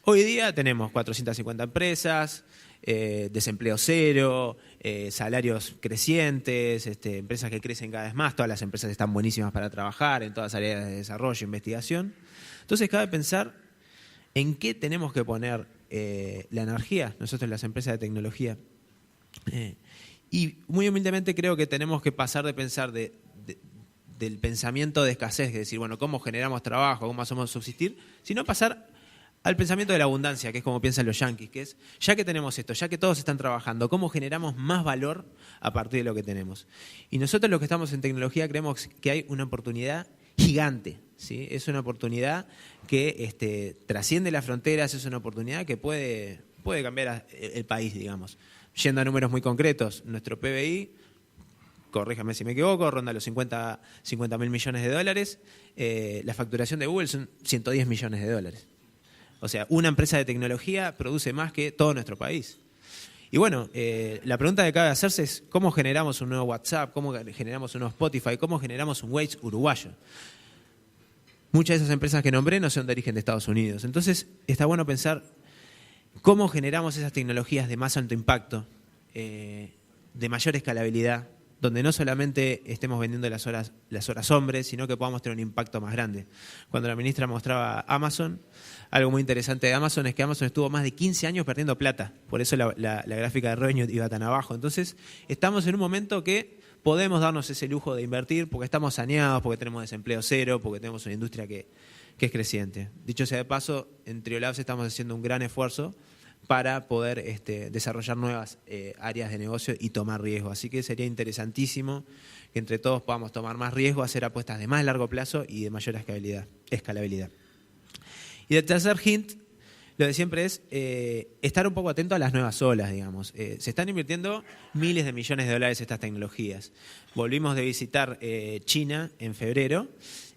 Hoy día tenemos 450 empresas, desempleo cero, salarios crecientes, empresas que crecen cada vez más, todas las empresas están buenísimas para trabajar en todas las áreas de desarrollo, investigación. Entonces, cabe pensar en qué tenemos que poner la energía, nosotros las empresas de tecnología. Y muy humildemente creo que tenemos que pasar de pensar del pensamiento de escasez, es decir, bueno, cómo generamos trabajo, cómo hacemos subsistir, sino pasar al pensamiento de la abundancia, que es como piensan los yanquis, que es, ya que tenemos esto, ya que todos están trabajando, ¿cómo generamos más valor a partir de lo que tenemos? Y nosotros los que estamos en tecnología creemos que hay una oportunidad gigante, ¿sí? Es una oportunidad que trasciende las fronteras, es una oportunidad que puede cambiar el país, digamos. Yendo a números muy concretos, nuestro PBI, corríjame si me equivoco, ronda los 50.000 millones de dólares, la facturación de Google son 110 millones de dólares. O sea, una empresa de tecnología produce más que todo nuestro país. Y bueno, la pregunta que cabe hacerse es cómo generamos un nuevo WhatsApp, cómo generamos un nuevo Spotify, cómo generamos un Waze uruguayo. Muchas de esas empresas que nombré no son de origen de Estados Unidos. Entonces, está bueno pensar cómo generamos esas tecnologías de más alto impacto, de mayor escalabilidad, donde no solamente estemos vendiendo las horas hombres, sino que podamos tener un impacto más grande. Cuando la ministra mostraba Amazon, algo muy interesante de Amazon es que Amazon estuvo más de 15 años perdiendo plata, por eso la gráfica de revenue iba tan abajo. Entonces, estamos en un momento que podemos darnos ese lujo de invertir porque estamos saneados, porque tenemos desempleo cero, porque tenemos una industria que es creciente. Dicho sea de paso, en Triolabs estamos haciendo un gran esfuerzo para poder desarrollar nuevas áreas de negocio y tomar riesgo. Así que sería interesantísimo que entre todos podamos tomar más riesgo, hacer apuestas de más largo plazo y de mayor escalabilidad. Y el tercer hint, lo de siempre es estar un poco atento a las nuevas olas, digamos. Se están invirtiendo miles de millones de dólares en estas tecnologías. Volvimos de visitar China en febrero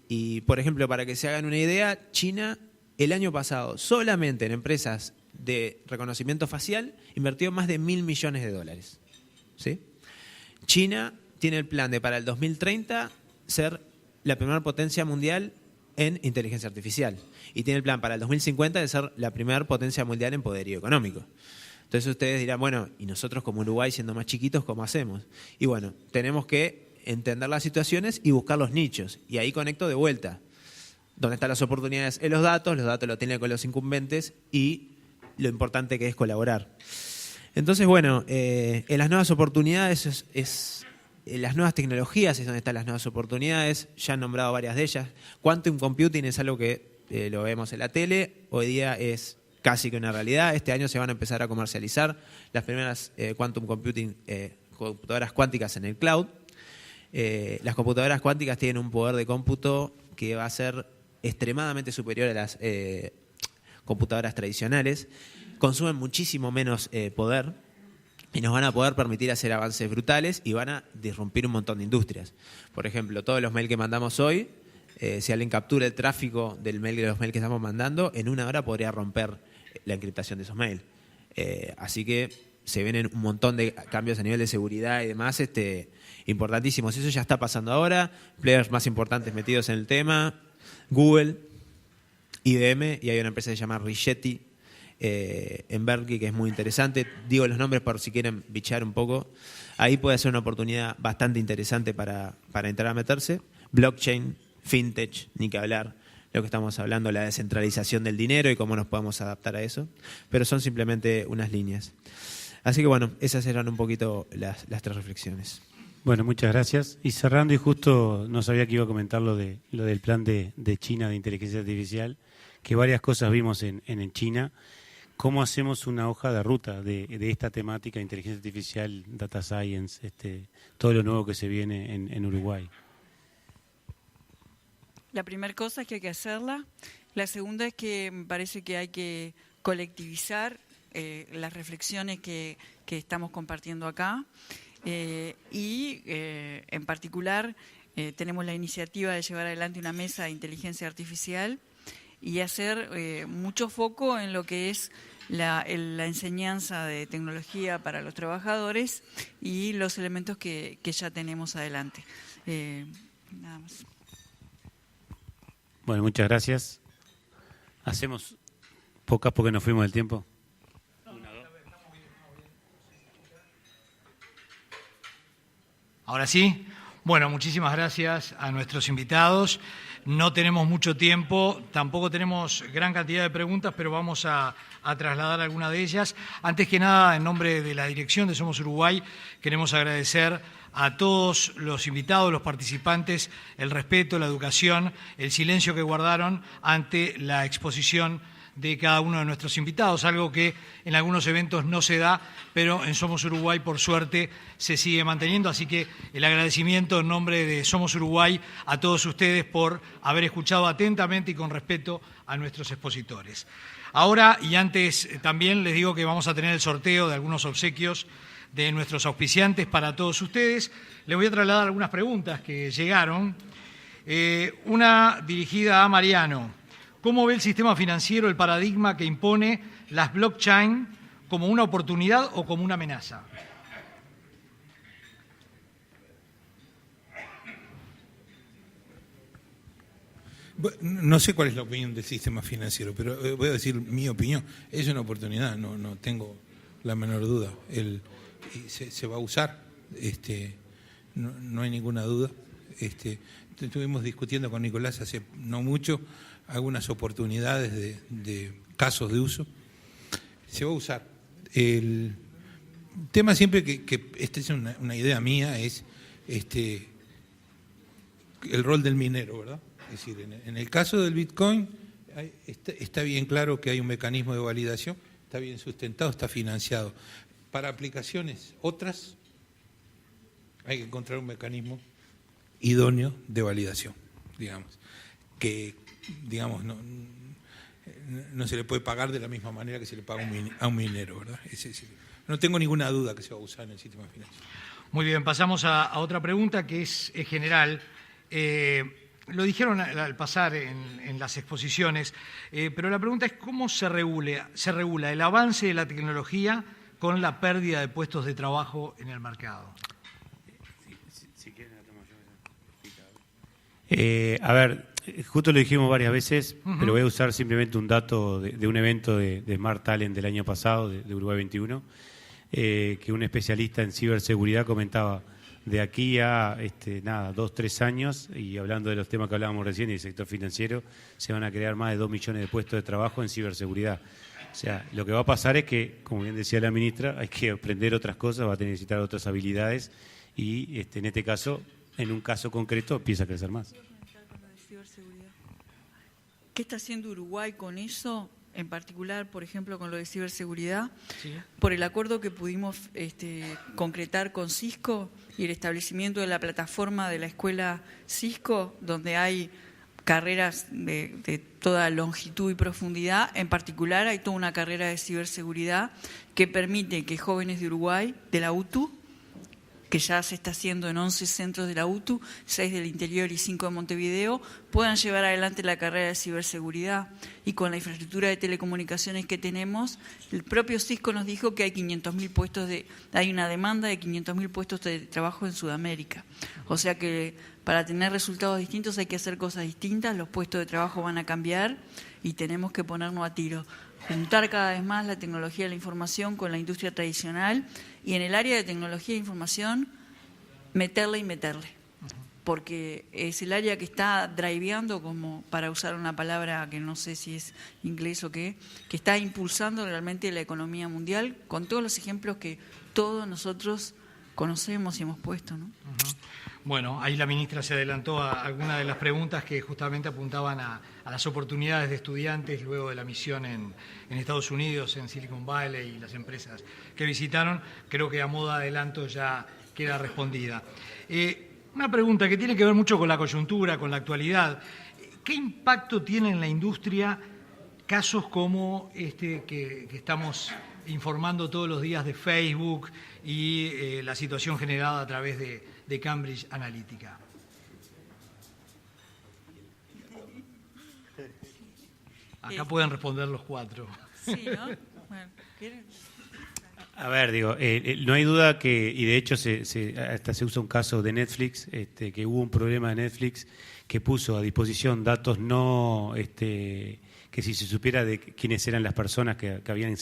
y, por ejemplo, para que se hagan una idea, China el año pasado solamente en empresas de reconocimiento facial invirtió más de 1.000 millones de dólares. ¿Sí? China tiene el plan de para el 2030 ser la primera potencia mundial en inteligencia artificial y tiene el plan para el 2050 de ser la primera potencia mundial en poderío económico. Entonces ustedes dirán, bueno, ¿y nosotros como Uruguay siendo más chiquitos cómo hacemos? Y bueno, tenemos que entender las situaciones y buscar los nichos y ahí conecto de vuelta. ¿Dónde están las oportunidades? En los datos lo tienen con los incumbentes y lo importante que es colaborar. Entonces, bueno, en las nuevas oportunidades en las nuevas tecnologías es donde están las nuevas oportunidades. Ya han nombrado varias de ellas. Quantum Computing es algo que lo vemos en la tele. Hoy día es casi que una realidad. Este año se van a empezar a comercializar las primeras Quantum Computing, computadoras cuánticas en el cloud. Las computadoras cuánticas tienen un poder de cómputo que va a ser extremadamente superior a las computadoras tradicionales, consumen muchísimo menos poder y nos van a poder permitir hacer avances brutales y van a disrumpir un montón de industrias. Por ejemplo, todos los mails que mandamos hoy, si alguien captura el tráfico de los mails que estamos mandando, en una hora podría romper la encriptación de esos mails. Así que se vienen un montón de cambios a nivel de seguridad y demás importantísimos. Eso ya está pasando ahora. Players más importantes metidos en el tema, Google, IBM, y hay una empresa que se llama Rigetti en Berkeley que es muy interesante. Digo los nombres por si quieren bichear un poco. Ahí puede ser una oportunidad bastante interesante para entrar a meterse. Blockchain, fintech, ni que hablar. Lo que estamos hablando, la descentralización del dinero y cómo nos podemos adaptar a eso. Pero son simplemente unas líneas. Así que bueno, esas eran un poquito las tres reflexiones. Bueno, muchas gracias. Y cerrando, y justo no sabía que iba a comentar lo del plan de China de inteligencia artificial, que varias cosas vimos en China. ¿Cómo hacemos una hoja de ruta de esta temática, inteligencia artificial, data science, todo lo nuevo que se viene en Uruguay? La primera cosa es que hay que hacerla. La segunda es que me parece que hay que colectivizar las reflexiones que estamos compartiendo acá. En particular tenemos la iniciativa de llevar adelante una mesa de inteligencia artificial y hacer mucho foco en lo que es la enseñanza de tecnología para los trabajadores y los elementos que ya tenemos adelante. Nada más. Bueno, muchas gracias. Hacemos pocas porque nos fuimos del tiempo. Ahora sí. Bueno, muchísimas gracias a nuestros invitados. No tenemos mucho tiempo, tampoco tenemos gran cantidad de preguntas, pero vamos a trasladar alguna de ellas. Antes que nada, en nombre de la dirección de Somos Uruguay, queremos agradecer a todos los invitados, los participantes, el respeto, la educación, el silencio que guardaron ante la exposición de cada uno de nuestros invitados, algo que en algunos eventos no se da, pero en Somos Uruguay, por suerte, se sigue manteniendo. Así que el agradecimiento en nombre de Somos Uruguay a todos ustedes por haber escuchado atentamente y con respeto a nuestros expositores. Ahora, y antes también les digo que vamos a tener el sorteo de algunos obsequios de nuestros auspiciantes para todos ustedes. Les voy a trasladar algunas preguntas que llegaron. Una dirigida a Mariano. ¿Cómo ve el sistema financiero el paradigma que impone las blockchain como una oportunidad o como una amenaza? No sé cuál es la opinión del sistema financiero, pero voy a decir mi opinión. Es una oportunidad, no tengo la menor duda. Se va a usar, no hay ninguna duda. Estuvimos discutiendo con Nicolás hace no mucho algunas oportunidades de casos de uso. Se va a usar. El tema siempre que esta es una idea mía, es el rol del minero, ¿verdad? Es decir, en el caso del Bitcoin está bien claro que hay un mecanismo de validación, está bien sustentado, está financiado. Para aplicaciones otras hay que encontrar un mecanismo idóneo de validación, digamos, que no se le puede pagar de la misma manera que se le paga a un minero, ¿verdad? No tengo ninguna duda que se va a usar en el sistema financiero. Muy bien, pasamos a otra pregunta que es general. Lo dijeron al pasar en las exposiciones, pero la pregunta es ¿cómo se regula el avance de la tecnología con la pérdida de puestos de trabajo en el mercado? A ver, justo lo dijimos varias veces, pero voy a usar simplemente un dato de un evento de Smart Talent del año pasado, de Uruguay 21, que un especialista en ciberseguridad comentaba de aquí a 2-3 años, y hablando de los temas que hablábamos recién y del sector financiero, se van a crear más de 2 millones de puestos de trabajo en ciberseguridad. O sea, lo que va a pasar es que, como bien decía la ministra, hay que aprender otras cosas, va a necesitar otras habilidades y en este caso, en un caso concreto, empieza a crecer más. ¿Qué está haciendo Uruguay con eso? En particular, por ejemplo, con lo de ciberseguridad, Sí. por el acuerdo que pudimos concretar con Cisco y el establecimiento de la plataforma de la escuela Cisco, donde hay carreras de toda longitud y profundidad. En particular, hay toda una carrera de ciberseguridad que permite que jóvenes de Uruguay, de la UTU, que ya se está haciendo en 11 centros de la UTU, 6 del interior y 5 de Montevideo, puedan llevar adelante la carrera de ciberseguridad. Y con la infraestructura de telecomunicaciones que tenemos, el propio Cisco nos dijo que hay 500.000 puestos hay una demanda de 500.000 puestos de trabajo en Sudamérica. O sea que para tener resultados distintos hay que hacer cosas distintas, los puestos de trabajo van a cambiar y tenemos que ponernos a tiro. Juntar cada vez más la tecnología de la información con la industria tradicional y en el área de tecnología de información meterle, porque es el área que está driveando, como para usar una palabra que no sé si es inglés o qué, que está impulsando realmente la economía mundial con todos los ejemplos que todos nosotros conocemos y hemos puesto, ¿no? Bueno, ahí la ministra se adelantó a algunas de las preguntas que justamente apuntaban a las oportunidades de estudiantes luego de la misión en Estados Unidos, en Silicon Valley y las empresas que visitaron. Creo que a modo de adelanto ya queda respondida. Una pregunta que tiene que ver mucho con la coyuntura, con la actualidad. ¿Qué impacto tiene en la industria casos como que estamos informando todos los días de Facebook y la situación generada a través de Cambridge Analytica? Acá pueden responder los cuatro. Sí, ¿no? A ver, digo, no hay duda que, y de hecho hasta se usa un caso de Netflix, que hubo un problema de Netflix que puso a disposición datos no, que si se supiera de quiénes eran las personas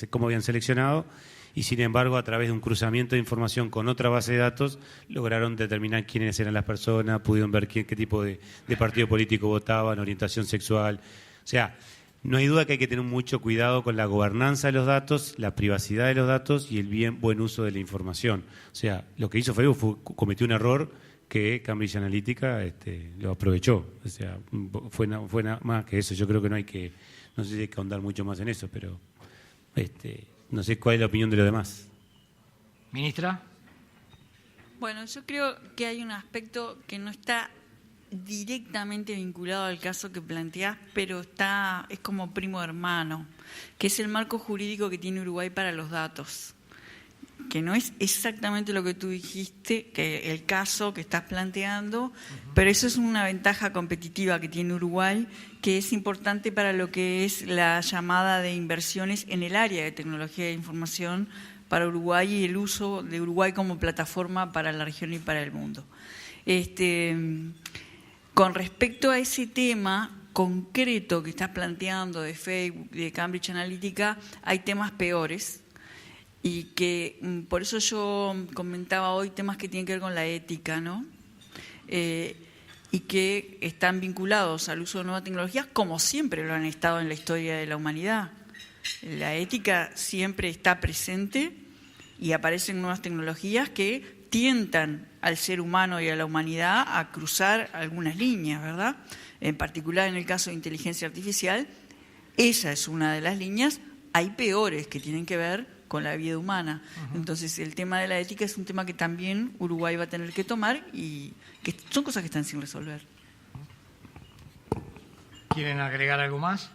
cómo habían seleccionado, y sin embargo a través de un cruzamiento de información con otra base de datos lograron determinar quiénes eran las personas, pudieron ver qué tipo de partido político votaban, orientación sexual, o sea, no hay duda que hay que tener mucho cuidado con la gobernanza de los datos, la privacidad de los datos y el buen uso de la información. O sea, lo que hizo Facebook cometió un error que Cambridge Analytica lo aprovechó. O sea, fue nada más que eso. Yo creo que no sé si hay que ahondar mucho más en eso, pero no sé cuál es la opinión de los demás. Ministra. Bueno, yo creo que hay un aspecto que no está directamente vinculado al caso que planteás, pero es como primo hermano, que es el marco jurídico que tiene Uruguay para los datos, que no es exactamente lo que tú dijiste, que el caso que estás planteando, pero eso es una ventaja competitiva que tiene Uruguay, que es importante para lo que es la llamada de inversiones en el área de tecnología de información para Uruguay y el uso de Uruguay como plataforma para la región y para el mundo. Con respecto a ese tema concreto que estás planteando de Facebook, de Cambridge Analytica, hay temas peores y que por eso yo comentaba hoy temas que tienen que ver con la ética, ¿no? Y que están vinculados al uso de nuevas tecnologías como siempre lo han estado en la historia de la humanidad. La ética siempre está presente y aparecen nuevas tecnologías que tientan al ser humano y a la humanidad a cruzar algunas líneas, ¿verdad? En particular en el caso de inteligencia artificial, esa es una de las líneas. Hay peores que tienen que ver con la vida humana. Entonces el tema de la ética es un tema que también Uruguay va a tener que tomar y que son cosas que están sin resolver. ¿Quieren agregar algo más?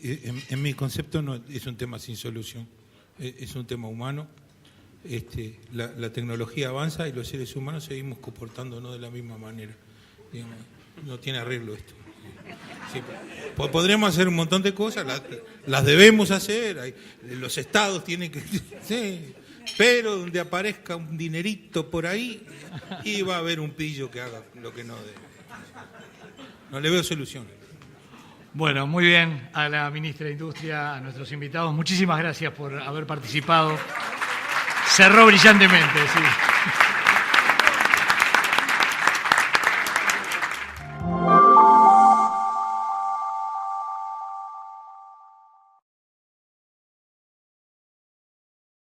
En mi concepto no es un tema sin solución, es un tema humano. La tecnología avanza y los seres humanos seguimos comportándonos de la misma manera. Digamos, no tiene arreglo esto. Sí, podremos hacer un montón de cosas, las debemos hacer, los estados tienen que... Sí, pero donde aparezca un dinerito por ahí, y va a haber un pillo que haga lo que no debe. No le veo solución. Bueno, muy bien. A la ministra de Industria, a nuestros invitados, muchísimas gracias por haber participado. Cerró brillantemente, sí.